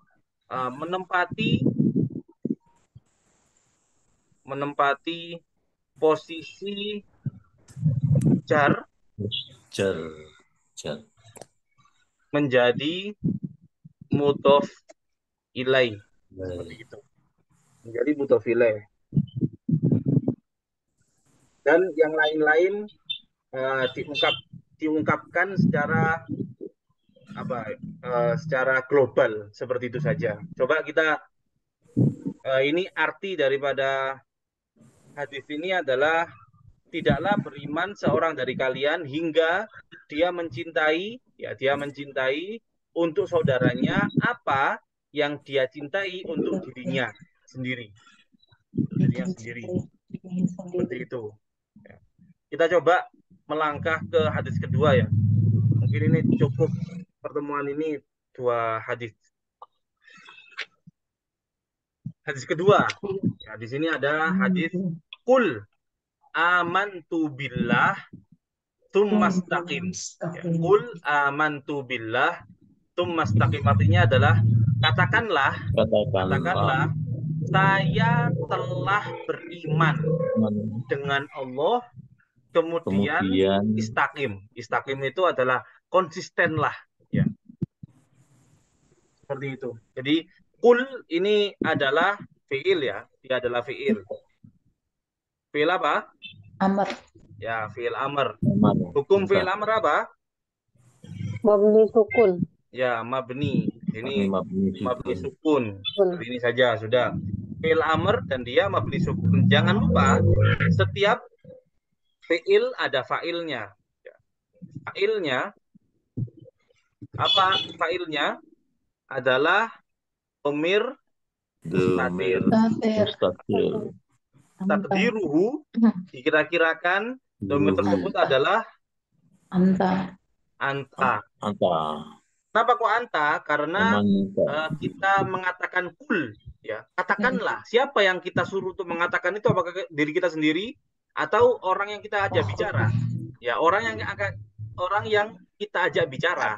menempati posisi jar Jar. Jar. menjadi mudhof ilaih, seperti itu. Menjadi mudhof ilaih. Dan yang lain-lain diungkapkan secara secara global seperti itu saja. Coba kita ini arti daripada hadis ini adalah tidaklah beriman seorang dari kalian hingga dia mencintai untuk saudaranya apa yang dia cintai untuk dirinya sendiri. Seperti itu. Ya. Kita coba melangkah ke hadis kedua ya. Mungkin ini cukup pertemuan ini 2 hadis. Hadis kedua. Ya, di sini ada hadis Qul amantu billah tummastaqim. Ya, Qul amantu billah tummastaqim, artinya adalah katakanlah saya telah beriman dengan Allah, kemudian istaqim. Istaqim itu adalah konsistenlah, ya. Seperti itu. Jadi qul ini adalah fiil ya, dia adalah fiil. Fiil apa? Amr. Ya, fiil amr. Hukum fiil amr apa? Mabni sukun. Ya, mabni. Ini mabni sukun. Sukun. Ini saja sudah. Fiil amr dan dia mabni sukun. Jangan lupa setiap fiil ada fa'ilnya. Fa'ilnya apa? Fa'ilnya adalah domir mustatir. Takdiruhu, dikira-kirakan domir tersebut adalah anta. Kenapa kok anta? Karena kita mengatakan kul, ya. Katakanlah. Siapa yang kita suruh untuk mengatakan itu? Apakah diri kita sendiri atau orang yang kita ajak bicara? Ya, orang yang kita ajak bicara.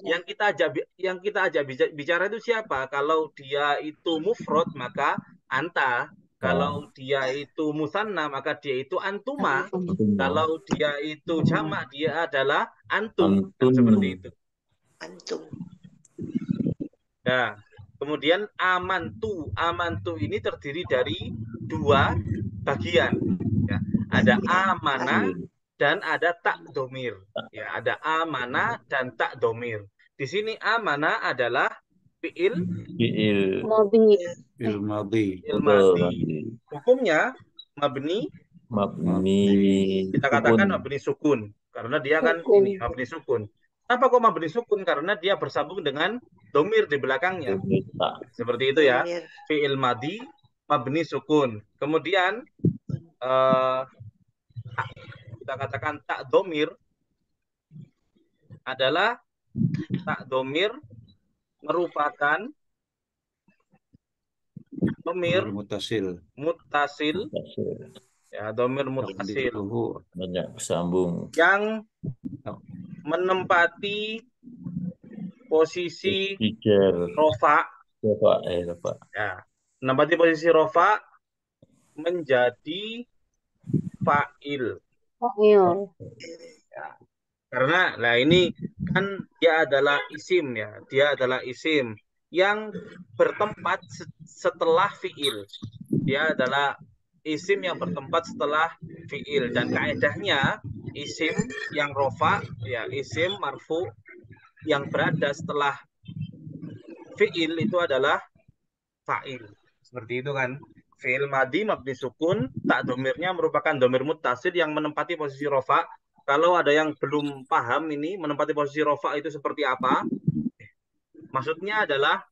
Yang kita ajak bicara itu siapa? Kalau dia itu mufrad maka anta. Kalau dia itu musanna maka dia itu antuma. Kalau dia itu jamak dia adalah antum. Seperti itu. Antum. Nah, kemudian amantu. Amantu ini terdiri dari 2 bagian. Ya, ada amana dan ada tak domir. Ya, ada amana dan tak domir. Di sini amana adalah fiil Madhi. Hukumnya mabni. Kita katakan mabni sukun karena dia kan ini mabni sukun. Kenapa kok mabni sukun? Karena dia bersambung dengan domir di belakangnya. Seperti itu ya. Fiil madhi mabni sukun. Kemudian kita katakan tak domir adalah tak domir merupakan domir muttasil. Ya, domir muttasil Banyak bersambung. yang menempati posisi rofa. Ya, menempati posisi rofa menjadi fa'il. Ya. Karena ini kan dia adalah isim ya. Dia adalah isim yang bertempat setelah fi'il. Dia adalah isim yang bertempat setelah fi'il. Dan kaedahnya isim yang rofa, ya isim marfu yang berada setelah fi'il itu adalah fa'il. Seperti itu kan. Fi'il madhi mabni sukun, tak domirnya merupakan domir muttasil yang menempati posisi rofa. Kalau ada yang belum paham ini, menempati posisi rofa itu seperti apa? Maksudnya adalah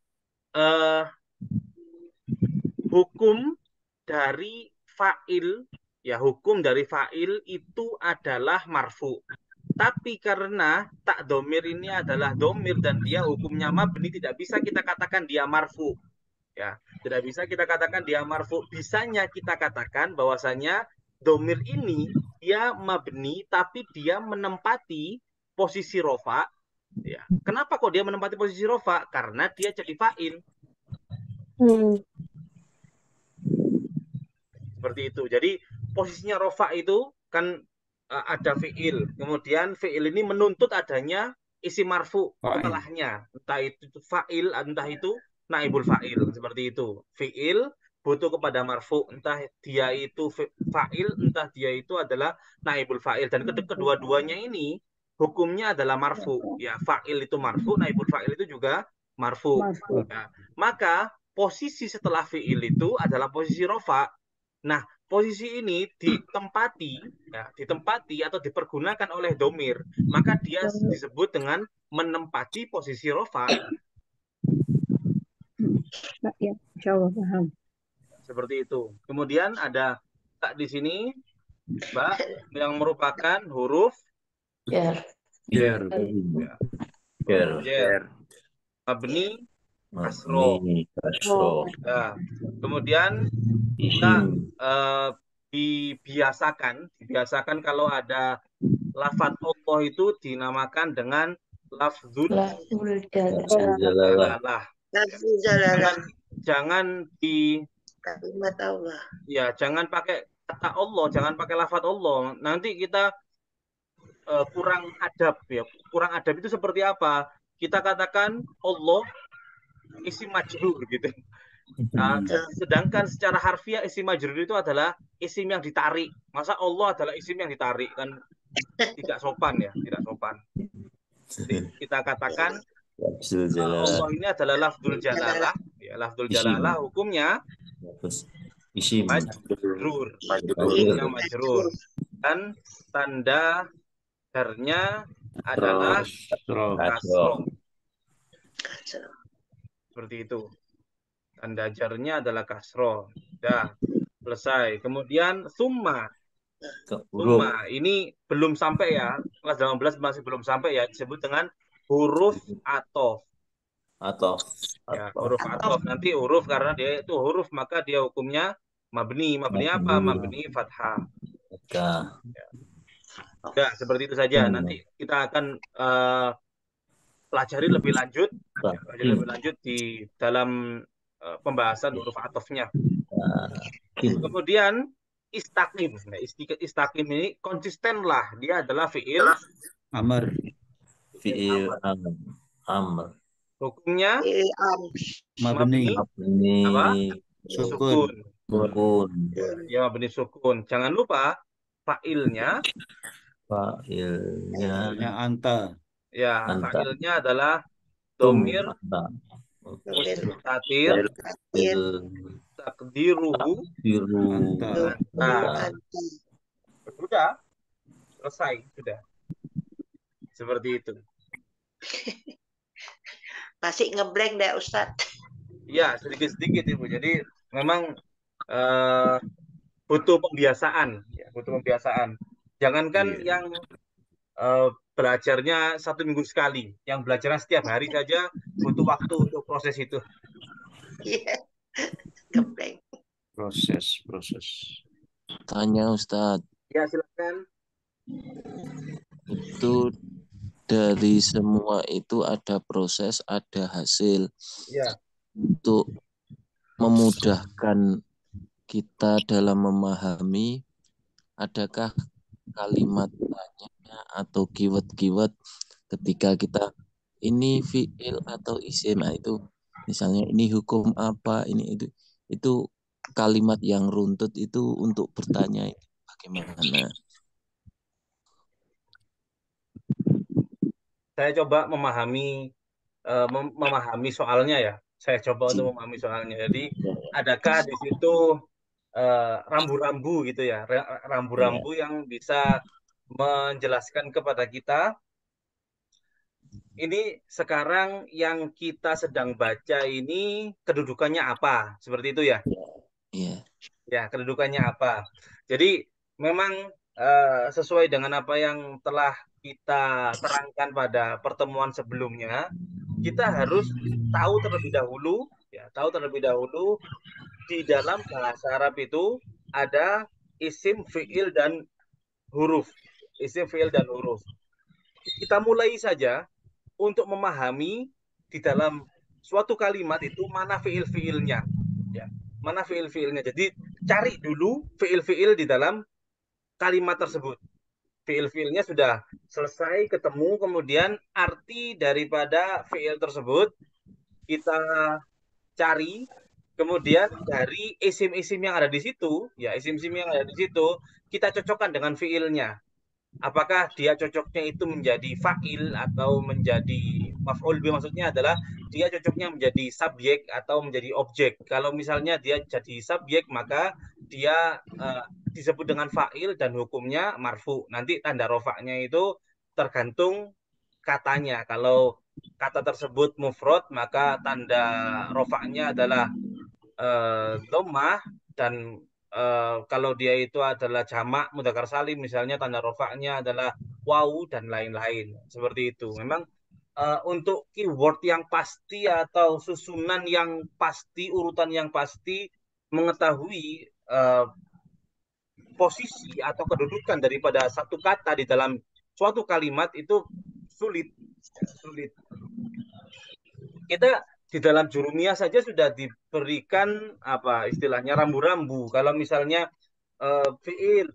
hukum dari fa'il ya hukum dari fa'il itu adalah marfu. Tapi karena tak domir ini adalah domir dan dia hukumnya mabni, tidak bisa kita katakan dia marfu. Ya, tidak bisa kita katakan dia marfu. Bisanya kita katakan bahwasanya domir ini dia mabni, tapi dia menempati posisi rofa. Ya, kenapa kok dia menempati posisi rofa? Karena dia jadi fa'il. Seperti itu. Jadi posisinya rofa itu kan ada fi'il. Kemudian fi'il ini menuntut adanya isim marfu Fa'il. setelahnya. Entah itu fa'il, entah itu naibul fa'il. Seperti itu. Fi'il butuh kepada marfu. Entah dia itu fa'il, entah dia itu adalah naibul fa'il. Dan kedua-duanya ini hukumnya adalah marfu. Ya, fa'il itu marfu, naibul fa'il itu juga marfu. Ya. Maka posisi setelah fi'il itu adalah posisi rofa. Nah, posisi ini ditempati atau dipergunakan oleh domir, maka dia disebut dengan menempati posisi rofa. Ya, insya Allah paham. Seperti itu. Kemudian ada tak di sini, Mbak, yang merupakan huruf Jar. Jar. jar. Mabni kasro. Mabni kasro. Nah, kemudian kita dibiasakan kalau ada lafadz Allah itu dinamakan dengan lafzul Jalalah. jalalah. Lafzul jalalah. Jangan di Kalimat Allah. ya jangan pakai kata Allah, jangan pakai lafadz Allah. Nanti kita kurang adab ya. Kurang adab itu seperti apa? Kita katakan Allah isim majrur gitu. Sedangkan secara harfiah isim majrur itu adalah isim yang ditarik. Masa Allah adalah isim yang ditarik, kan tidak sopan ya, tidak sopan. Jadi kita katakan Lafzul jalalah. Allah ini adalah lafzul jalalah. Ya, lafzul jalalah hukumnya Terus isim majrur. Hukumnya majrur. Dan tanda jarnya adalah kasroh. Seperti itu. Tanda jarnya adalah kasroh. Dah, selesai. Kemudian summa. Summa ini belum sampai ya. Kelas 18 masih belum sampai ya. Disebut dengan huruf atof. Ya, huruf atof. Nanti huruf karena dia itu huruf maka dia hukumnya mabni. Mabni apa? Mabni fathah. Ya, seperti itu saja. Nanti kita akan pelajari lebih lanjut. Di dalam pembahasan huruf atofnya. Kemudian istaqim. Nah, istaqim ini konsistenlah. Dia adalah fi'il Amr. Fi'il amr. Hukumnya Mabni. Apa? Sukun. Sukun. Ya, mabni sukun. Jangan lupa fa'ilnya. Fa'ilnya anta. Ya, Anta. fa'ilnya adalah domir Anta. mustatir takdiruhu Biru. Anta. Sudah selesai, sudah. Seperti itu. Masih ngeblank deh Ustadz. Ya, sedikit-sedikit Ibu. Jadi memang butuh pembiasaan, ya, butuh pembiasaan. Jangankan yang belajarnya 1 minggu sekali, yang belajarnya setiap hari saja butuh waktu untuk proses itu. Iya. Ngeblank. Proses. Tanya Ustadz, Ya, silakan. itu dari semua itu ada proses, ada hasil. Ya. Untuk memudahkan kita dalam memahami, adakah kalimat tanya atau keyword ketika kita ini fi'il atau isim, nah itu misalnya ini hukum apa, ini itu kalimat yang runtut itu untuk bertanya itu bagaimana? Saya coba memahami soalnya ya. Saya coba untuk memahami soalnya. Jadi adakah di situ rambu-rambu gitu ya, rambu-rambu yang bisa menjelaskan kepada kita ini sekarang yang kita sedang baca ini kedudukannya apa, seperti itu ya? Iya. Ya, kedudukannya apa? Jadi memang sesuai dengan apa yang telah kita terangkan pada pertemuan sebelumnya, kita harus tahu terlebih dahulu, ya, tahu terlebih dahulu di dalam bahasa Arab itu ada isim, fiil, dan huruf. Isim, fiil, dan huruf. Kita mulai saja untuk memahami di dalam suatu kalimat itu mana fiil-fiilnya. Ya, mana fiil-fiilnya. Jadi cari dulu fiil-fiil di dalam kalimat tersebut. Fiil-fiilnya sudah selesai ketemu, kemudian arti daripada fiil tersebut kita cari, kemudian dari isim-isim yang ada di situ, ya isim-isim yang ada di situ kita cocokkan dengan fiilnya. Apakah dia cocoknya itu menjadi fa'il atau menjadi maf'ul bih, maksudnya adalah dia cocoknya menjadi subjek atau menjadi objek. Kalau misalnya dia jadi subjek, maka dia disebut dengan fa'il dan hukumnya marfu. Nanti tanda rofaknya itu tergantung katanya. Kalau kata tersebut mufrad, maka tanda rofaknya adalah dhammah, dan kalau dia itu adalah jamak mudzakkar salim, misalnya tanda rofaknya adalah wawu dan lain-lain. Seperti itu. Memang untuk keyword yang pasti atau susunan yang pasti, urutan yang pasti, mengetahui posisi atau kedudukan daripada satu kata di dalam suatu kalimat itu sulit. Sulit. Kita di dalam jurumiyah saja sudah diberikan apa istilahnya rambu-rambu. Kalau misalnya fiil,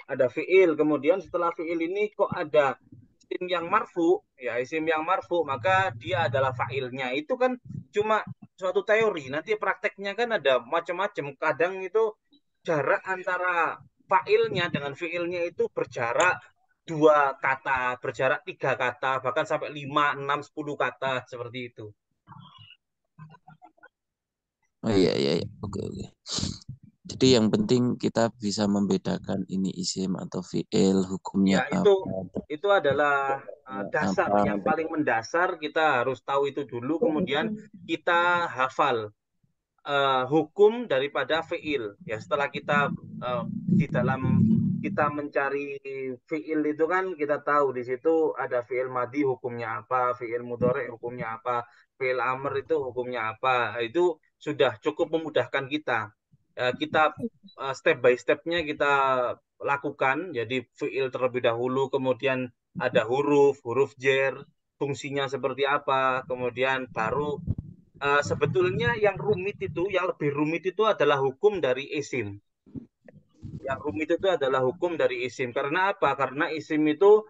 ada fiil, kemudian setelah fiil ini kok ada isim yang marfu, ya isim yang marfu, maka dia adalah fa'ilnya. Itu kan cuma suatu teori. Nanti prakteknya kan ada macam-macam. Kadang itu jarak antara fa'ilnya dengan fiilnya itu berjarak 2 kata, berjarak 3 kata, bahkan sampai 5, 6, 10 kata seperti itu. Oh iya, iya, iya. Oke, oke. Jadi yang penting kita bisa membedakan ini isim atau fiil, hukumnya Ya, itu adalah dasar apa. yang paling mendasar. Kita harus tahu itu dulu, kemudian kita hafal hukum daripada fiil. Ya, setelah kita di dalam kita mencari fiil itu kan kita tahu di situ ada fiil madi hukumnya apa, fiil mudhari hukumnya apa, fiil amr itu hukumnya apa. Itu sudah cukup memudahkan kita. Kita step by stepnya kita lakukan. Jadi fiil terlebih dahulu, kemudian ada huruf jar, fungsinya seperti apa, kemudian baru sebetulnya yang lebih rumit itu adalah hukum dari isim. Yang rumit itu adalah hukum dari isim. Karena apa? Karena isim itu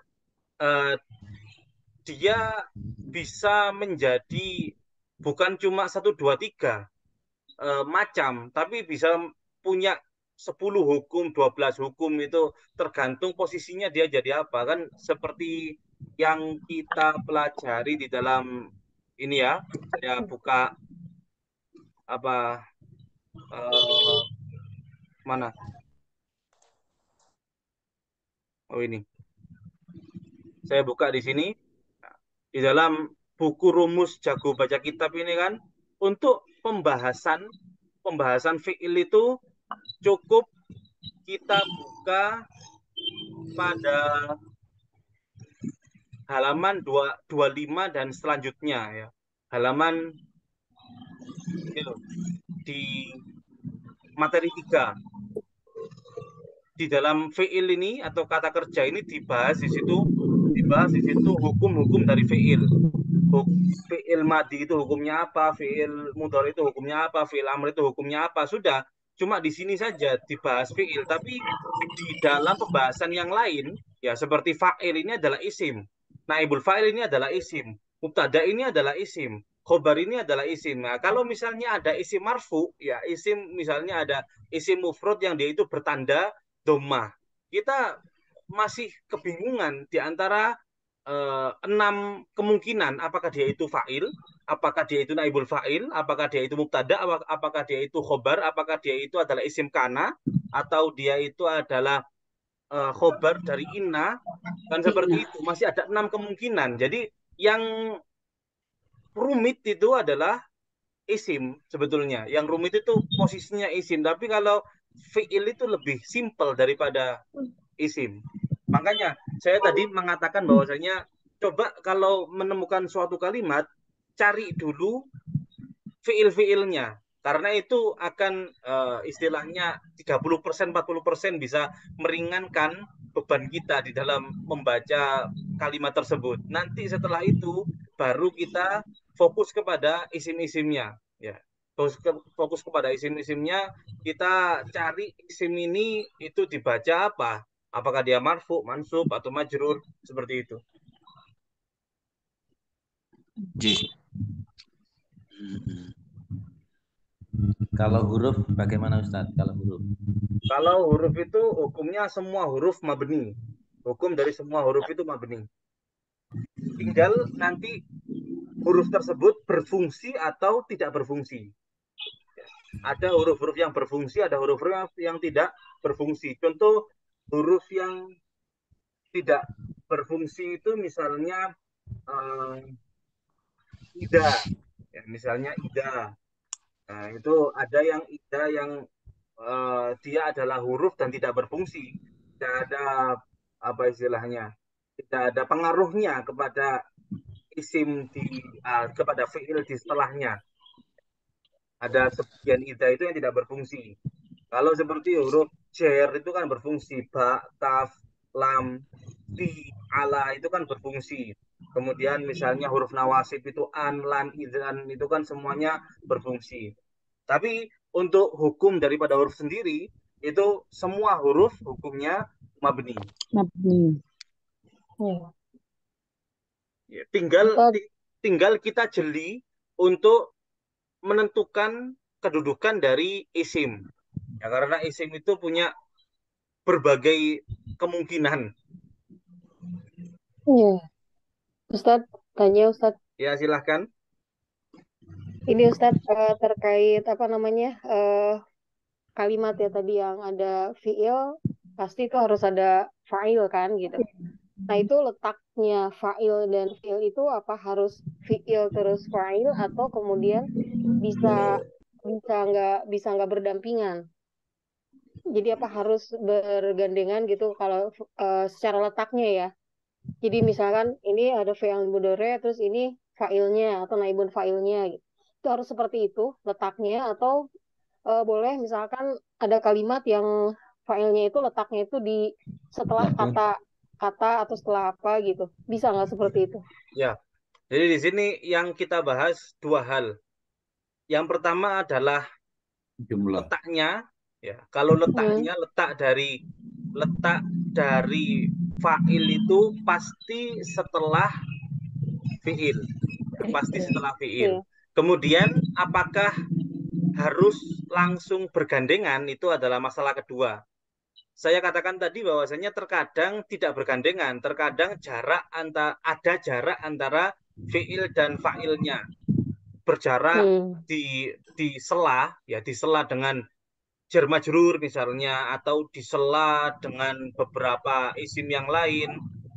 dia bisa menjadi bukan cuma 1, 2, 3 macam, tapi bisa punya 10 hukum, 12 hukum, itu tergantung posisinya dia jadi apa. Kan seperti yang kita pelajari di dalam ini ya, saya buka apa mana? Oh ini. Saya buka di sini. Di dalam buku rumus jago baca kitab ini kan, untuk pembahasan fiil itu cukup kita buka pada halaman 25 dan selanjutnya ya. Halaman ini loh, di materi 3. Di dalam fiil ini atau kata kerja ini dibahas di situ hukum-hukum dari fiil. Fiil madi itu hukumnya apa, fiil mudhari itu hukumnya apa, fiil amr itu hukumnya apa. Sudah, cuma di sini saja dibahas fiil. Tapi di dalam pembahasan yang lain, ya seperti fa'il ini adalah isim, naibul fa'il ini adalah isim, mubtada ini adalah isim, khobar ini adalah isim. Nah, kalau misalnya ada isim marfu, ya isim, misalnya ada isim mufrad yang dia itu bertanda dhammah, kita masih kebingungan di antara 6 kemungkinan, apakah dia itu fa'il, apakah dia itu naibul fa'il, apakah dia itu mubtada, apakah dia itu khobar, apakah dia itu adalah isim kana, atau dia itu adalah khobar dari inna. Kan seperti itu, masih ada 6 kemungkinan. Jadi yang rumit itu adalah isim sebetulnya. Yang rumit itu posisinya isim. Tapi kalau fiil itu lebih simpel daripada isim. Makanya saya tadi mengatakan bahwasanya coba kalau menemukan suatu kalimat, cari dulu fiil-fiilnya. Karena itu akan istilahnya 30%, 40% bisa meringankan beban kita di dalam membaca kalimat tersebut. Nanti setelah itu baru kita fokus kepada isim-isimnya. Ya. Fokus kepada isim-isimnya, kita cari isim ini itu dibaca apa? Apakah dia marfu, mansub, atau majrur, seperti itu. Ji. Kalau huruf bagaimana Ustadz? Kalau huruf? Kalau huruf itu hukumnya semua huruf mabni. Hukum dari semua huruf itu mabni. Tinggal nanti huruf tersebut berfungsi atau tidak berfungsi. Ada huruf-huruf yang berfungsi, ada huruf-huruf yang tidak berfungsi. Contoh huruf yang tidak berfungsi itu misalnya ida. Ya, misalnya ida. Nah, itu ada yang ida yang dia adalah huruf dan tidak berfungsi. Tidak ada apa istilahnya, tidak ada pengaruhnya kepada isim kepada fiil di setelahnya. Ada sebagian ida itu yang tidak berfungsi. Kalau seperti huruf jar itu kan berfungsi, ba, kaf, lam, fi, ala itu kan berfungsi. Kemudian misalnya huruf nawasib itu an, lan, idzan itu kan semuanya berfungsi. Tapi untuk hukum daripada huruf sendiri itu semua huruf hukumnya mabni. Mabni. Ya. Ya, tinggal Ustaz, tinggal kita jeli untuk menentukan kedudukan dari isim. Ya, karena isim itu punya berbagai kemungkinan. ya. Ustaz, tanya Ustaz. Ya, silahkan. Ini Ustaz terkait apa namanya kalimat ya tadi yang ada fiil, pasti itu harus ada fa'il kan gitu. Nah itu letaknya fa'il dan fiil itu apa harus fiil terus fa'il atau kemudian bisa bisa nggak berdampingan. Jadi apa harus bergandengan gitu kalau secara letaknya ya. Jadi misalkan ini ada fi'il mudhari terus ini fa'ilnya atau naibun fa'ilnya gitu. Itu harus seperti itu letaknya atau boleh misalkan ada kalimat yang fa'ilnya itu letaknya itu di setelah kata atau setelah apa gitu. Bisa nggak seperti itu? Ya. Jadi di sini yang kita bahas dua hal. Yang pertama adalah Jumlah. letaknya, ya. Kalau letaknya letak dari fa'il itu pasti setelah fi'il. Ya, pasti setelah fi'il. Kemudian apakah harus langsung bergandengan itu adalah masalah kedua. Saya katakan tadi bahwasanya terkadang tidak bergandengan, terkadang ada jarak antara fi'il dan fa'ilnya. Berjarak di sela, ya di sela dengan jar majrur misalnya, atau di sela dengan beberapa isim yang lain,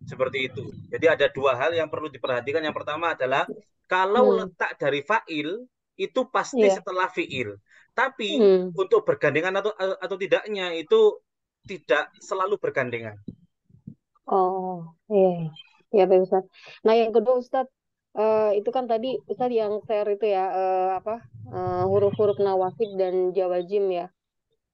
seperti itu. Jadi ada dua hal yang perlu diperhatikan. Yang pertama adalah kalau letak dari fa'il itu pasti setelah fi'il. Tapi untuk bergandengan atau tidaknya itu tidak selalu bergandengan. Oh, iya. Ya, baik Ustaz. Nah, yang kedua Ustaz, itu kan tadi Ustaz yang share itu ya, huruf-huruf nawasib dan jawazim ya.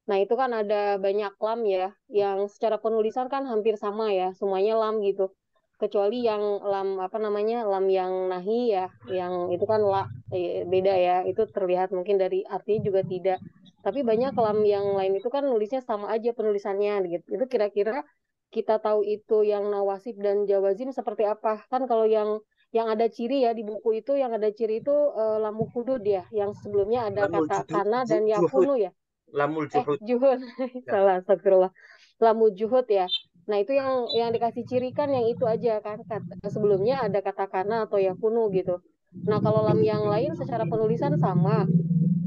Nah, itu kan ada banyak lam ya, yang secara penulisan kan hampir sama ya, semuanya lam gitu. Kecuali yang lam apa namanya, lam yang nahi ya, yang itu kan beda ya, itu terlihat mungkin dari artinya juga tidak. Tapi banyak lam yang lain itu kan nulisnya sama aja penulisannya gitu. Itu kira-kira kita tahu itu yang nawasib dan jawazim seperti apa? Kan kalau yang ada ciri ya di buku itu yang ada ciri itu lamu hudud ya, yang sebelumnya ada Lamul kata juhud, kana dan yakunu ya. lamul juhud. Juhud. Ya. Salah, astagfirullah. Lamu juhud ya. Nah, itu yang dikasih ciri kan yang itu aja kan. Sebelumnya ada kata kana atau yakunu gitu. Nah, kalau lam yang lain secara penulisan sama.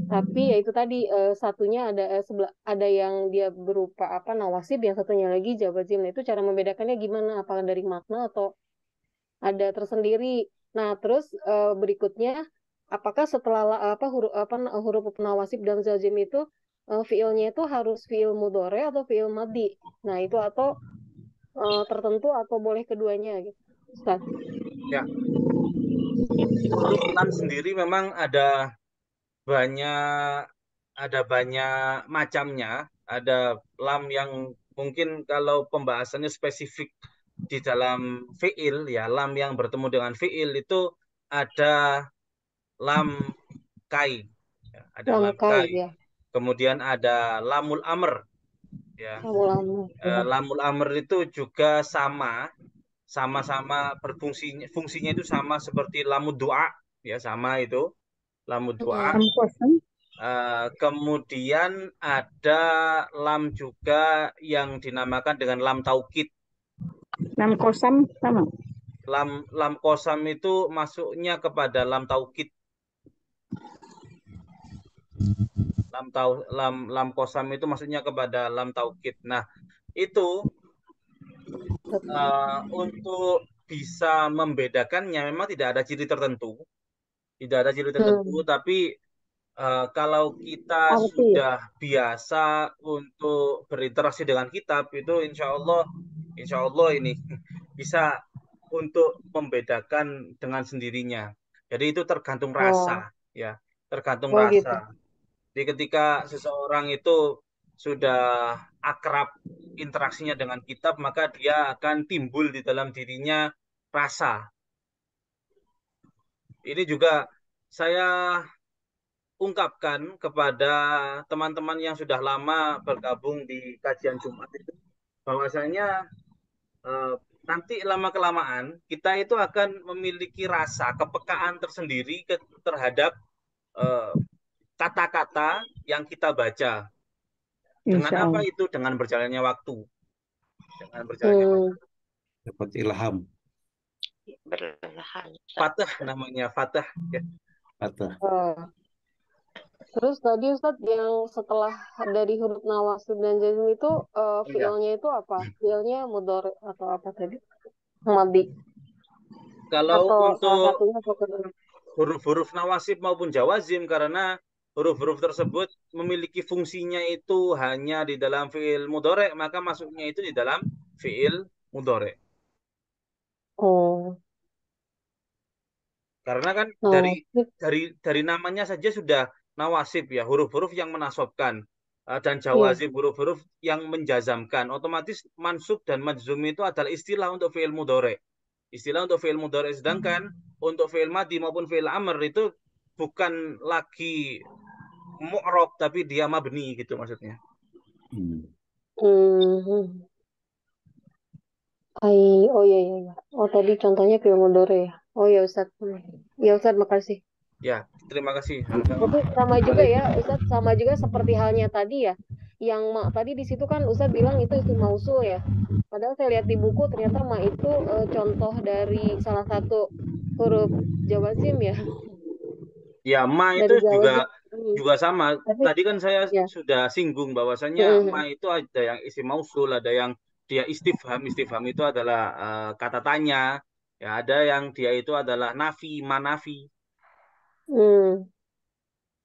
Tapi ya itu tadi satunya ada yang dia berupa apa nawasib, yang satunya lagi jawazim. Nah, itu cara membedakannya gimana? Apakah dari makna atau ada tersendiri? Nah, terus berikutnya apakah setelah huruf nawasib dan jawazim itu fiilnya itu harus fiil mudhari atau fiil madhi. Nah, itu atau tertentu atau boleh keduanya gitu. Ustaz. Ya, huruf lam sendiri memang banyak banyak macamnya. Ada lam yang mungkin kalau pembahasannya spesifik di dalam fiil, ya lam yang bertemu dengan fiil itu ada lam kai, ya, ada lam Lamkai kai. ya. Kemudian ada lamul amr, ya. Lamu-lamu. Lamul amr itu juga sama-sama fungsinya itu sama seperti lamud doa, ya sama itu lamud doa. Lam kosam. Kemudian ada lam juga yang dinamakan dengan lam taukid. Lam kosam sama. Lam kosam itu masuknya kepada lam taukid. Lam kosam itu masuknya kepada lam taukid. Nah, itu untuk bisa membedakannya memang tidak ada ciri tertentu. Tidak ada ciri tertentu, tapi kalau kita sudah biasa untuk berinteraksi dengan kitab itu insya Allah ini bisa untuk membedakan dengan sendirinya. Jadi itu tergantung rasa, ya, tergantung rasa. Gitu. Jadi ketika seseorang itu sudah akrab interaksinya dengan kitab, maka dia akan timbul di dalam dirinya rasa. Ini juga saya ungkapkan kepada teman-teman yang sudah lama bergabung di kajian Jumat itu, bahwasanya nanti lama-kelamaan kita itu akan memiliki rasa kepekaan tersendiri terhadap kata-kata yang kita baca. Dengan apa itu? Dengan berjalannya waktu. Dengan berjalannya waktu. Dapat ilham. Berlahan. Fatah namanya, fatah. Ya. Fatah. Terus tadi Ustadz yang setelah dari huruf nawasib dan jazm itu fiilnya itu apa? Fiilnya mudhari atau apa tadi? Madhi. Kalau atau untuk salah satunya huruf-huruf nawasib maupun jawazim, karena huruf-huruf tersebut memiliki fungsinya itu hanya di dalam fiil mudhari, maka masuknya itu di dalam fiil mudhari. Karena kan dari namanya saja sudah nawasib, ya, huruf-huruf yang menasobkan, dan jawazim huruf-huruf yang menjazamkan. Otomatis mansub dan majzum itu adalah istilah untuk fiil mudhari. Istilah untuk fiil mudhari, sedangkan untuk fiil madhi maupun fiil amr itu bukan lagi mu'rab tapi dia mabni gitu maksudnya. Oh iya. Oh tadi contohnya fiil mudhari ya. Oh ya Ustaz. Ya Ustaz, makasih. Ya, terima kasih. Tapi sama juga ya Ustaz, sama juga seperti halnya tadi ya. Yang tadi di situ kan Ustaz bilang itu isim mausul ya. Padahal saya lihat di buku ternyata ma itu contoh dari salah satu huruf jawazim ya. Ya, ma itu juga sama. Tadi kan saya sudah singgung bahwasanya ma itu ada yang isim mausul, ada yang dia istifham. Istifham itu adalah kata tanya. Ya, ada yang dia itu adalah nafi, manafi.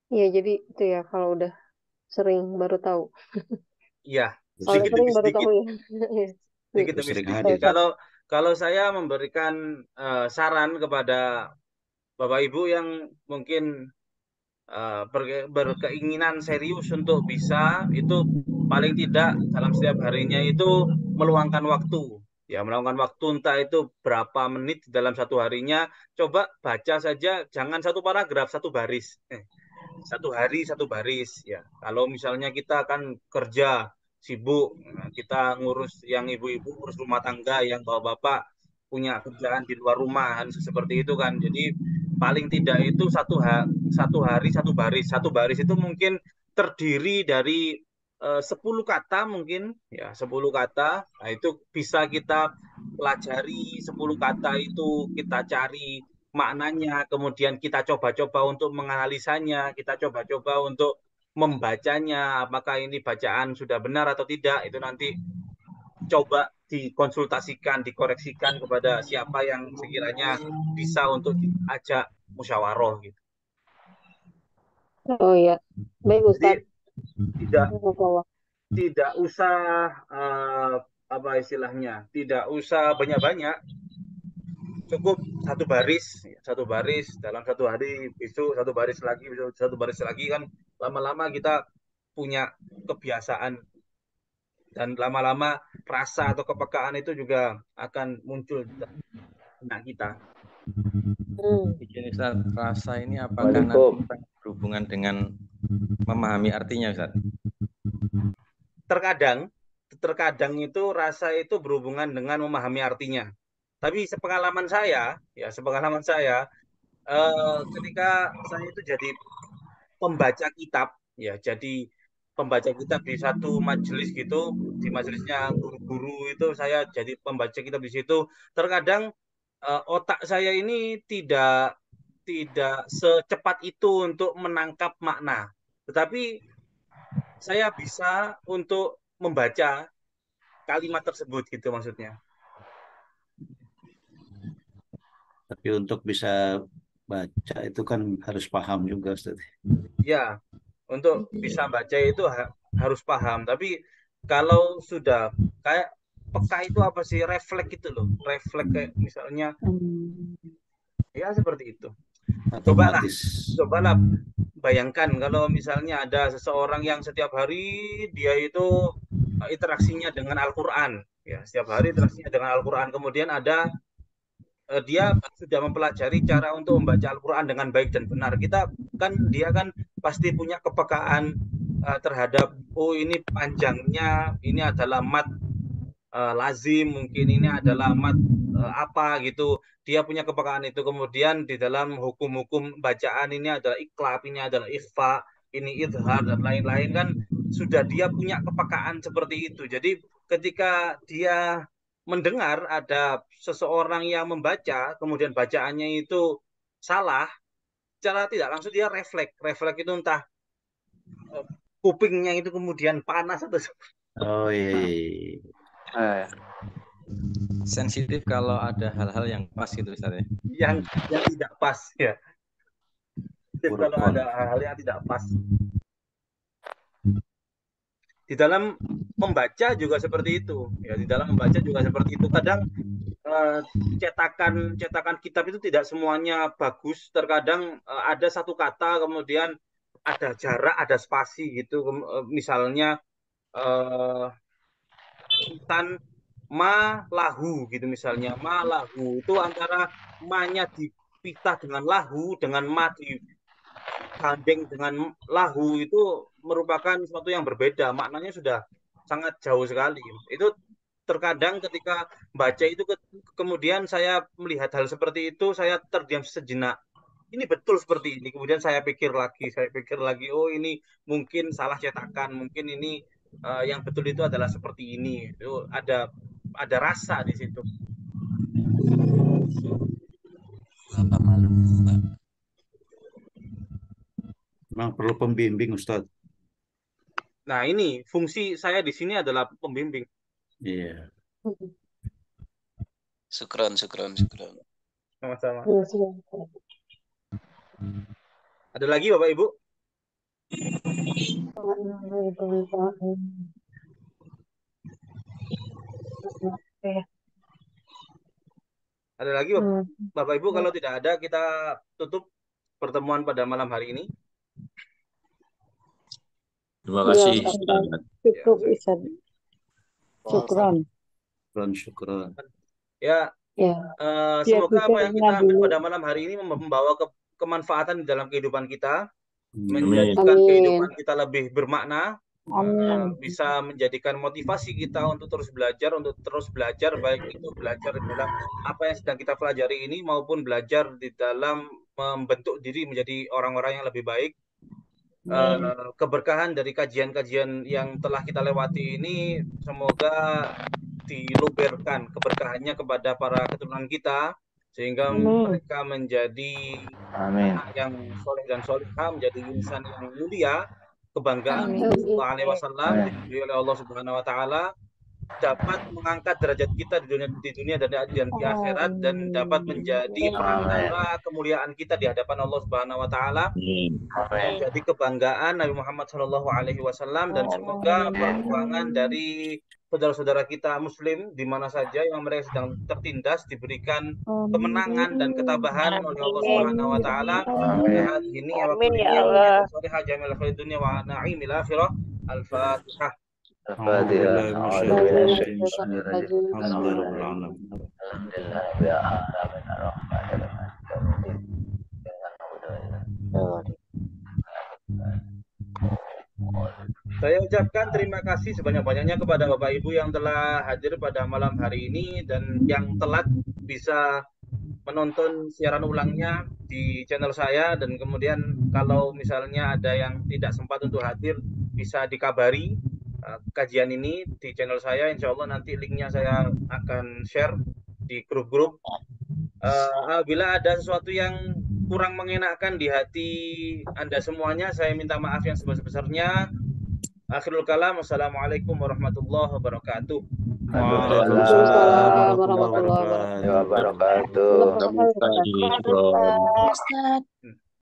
Iya, jadi itu ya kalau udah sering baru tahu. Iya, kalau sering baru tahu ya. Sedikit demi sedikit. Kalau saya memberikan saran kepada Bapak Ibu yang mungkin berkeinginan serius untuk bisa, itu paling tidak dalam setiap harinya itu meluangkan waktu. Ya, meluangkan waktu entah itu berapa menit dalam satu harinya. Coba baca saja, jangan satu paragraf, satu baris. Satu hari, satu baris. Ya, kalau misalnya kita akan kerja sibuk, kita ngurus yang ibu-ibu, ngurus rumah tangga, yang bapak-bapak punya kerjaan di luar rumah, seperti itu kan. Jadi paling tidak itu satu hari satu baris. Satu baris itu mungkin terdiri dari 10 kata mungkin, ya 10 kata. Nah, itu bisa kita pelajari 10 kata itu, kita cari maknanya, kemudian kita coba-coba untuk menganalisanya, kita coba-coba untuk membacanya, apakah ini bacaan sudah benar atau tidak, itu nanti coba dikonsultasikan, dikoreksikan kepada siapa yang sekiranya bisa untuk diajak musyawarah gitu. Oh ya, baik Ustaz. tidak usah apa istilahnya, tidak usah banyak-banyak, cukup satu baris dalam satu hari, besok satu baris lagi, besok satu baris lagi, kan lama-lama kita punya kebiasaan dan lama-lama rasa atau kepekaan itu juga akan muncul di benak kita. Begini Ustaz, rasa ini apakah nanti berhubungan dengan memahami artinya Ustaz? Terkadang itu rasa itu berhubungan dengan memahami artinya. Tapi sepengalaman saya, ketika saya itu jadi pembaca kitab, jadi pembaca kitab di satu majelis gitu, di majelisnya guru-guru itu saya jadi pembaca kitab di situ. Terkadang otak saya ini tidak secepat itu untuk menangkap makna, tetapi saya bisa untuk membaca kalimat tersebut gitu maksudnya. Tapi untuk bisa baca itu kan harus paham juga, Ustaz. Ya, untuk bisa baca itu harus paham. Tapi kalau sudah kayak peka itu apa sih? Refleks gitu loh. Refleks kayak misalnya, ya seperti itu. Cobalah bayangkan kalau misalnya ada seseorang yang setiap hari dia itu interaksinya dengan Al-Quran. Ya, setiap hari interaksinya dengan Al-Quran. Kemudian ada dia sudah mempelajari cara untuk membaca Al-Quran dengan baik dan benar. Dia kan pasti punya kepekaan terhadap, oh ini panjangnya, ini adalah mat lazim, mungkin ini adalah mat apa gitu. Dia punya kepekaan itu. Kemudian di dalam hukum-hukum bacaan ini adalah iqlab, ini adalah ikhfa, ini idhar dan lain-lain, kan sudah dia punya kepekaan seperti itu. Jadi ketika dia mendengar ada seseorang yang membaca, kemudian bacaannya itu salah, secara tidak langsung dia refleks itu entah kupingnya itu kemudian panas atau Oh iya. Sensitif kalau ada hal-hal yang pas gitu Ustaz ya. Yang tidak pas ya. Kalau ada hal-hal yang tidak pas. Di dalam membaca juga seperti itu. Ya, di dalam membaca juga seperti itu. Kadang cetakan kitab itu tidak semuanya bagus. Terkadang ada satu kata kemudian ada jarak, ada spasi gitu. Misalnya tan ma lahu gitu misalnya. Ma lahu itu antara ma-nya dipisah dengan lahu, dengan ma digandeng dengan lahu, itu merupakan sesuatu yang berbeda, maknanya sudah sangat jauh sekali. Itu terkadang ketika baca itu kemudian saya melihat hal seperti itu, saya terdiam sejenak. Ini betul seperti ini. Kemudian saya pikir lagi, oh ini mungkin salah cetakan, mungkin ini yang betul itu adalah seperti ini. Itu ada rasa di situ. Bapak malu, Pak. Memang perlu pembimbing, Ustaz. Nah, ini fungsi saya di sini adalah pembimbing. Iya. Syukron. Sama-sama. Ada lagi Bapak Ibu? Ada lagi Bapak Ibu? Kalau tidak ada, kita tutup pertemuan pada malam hari ini. Terima kasih. Cukup Ustaz. Syukron. Ya. Semoga apa yang kita ambil pada malam hari ini membawa kemanfaatan di dalam kehidupan kita, menjadikan kehidupan kita lebih bermakna, bisa menjadikan motivasi kita untuk terus belajar, baik itu belajar dalam apa yang sedang kita pelajari ini maupun belajar di dalam membentuk diri menjadi orang-orang yang lebih baik. Keberkahan dari kajian-kajian yang telah kita lewati ini semoga diluberkan keberkahannya kepada para keturunan kita, sehingga mereka menjadi anak yang soleh dan solehah, menjadi insan yang mulia, kebanggaan Rasulullah SAW oleh Allah Subhanahu Wa Taala. dapat mengangkat derajat kita di dunia dan di akhirat, dan dapat menjadi perantara kemuliaan kita di hadapan Allah Subhanahu wa taala, menjadi kebanggaan Nabi Muhammad SAW, dan semoga perjuangan dari saudara-saudara kita muslim di mana saja yang mereka sedang tertindas diberikan kemenangan dan ketabahan oleh Allah Subhanahu wa taala. Ini Amin ya Allah. Al-Fatihah. Saya ucapkan terima kasih sebanyak-banyaknya kepada Bapak Ibu yang telah hadir pada malam hari ini dan yang telat bisa menonton siaran ulangnya di channel saya, dan kemudian kalau misalnya ada yang tidak sempat untuk hadir bisa dikabari kajian ini di channel saya. Insya Allah nanti linknya saya akan share di grup-grup. Apabila ada sesuatu yang kurang mengenakan di hati Anda semuanya, saya minta maaf yang sebesar-besarnya. Akhirul kalam, wassalamualaikum warahmatullahi wabarakatuh. Waalaikumsalam warahmatullahi wabarakatuh. wabarakatuh.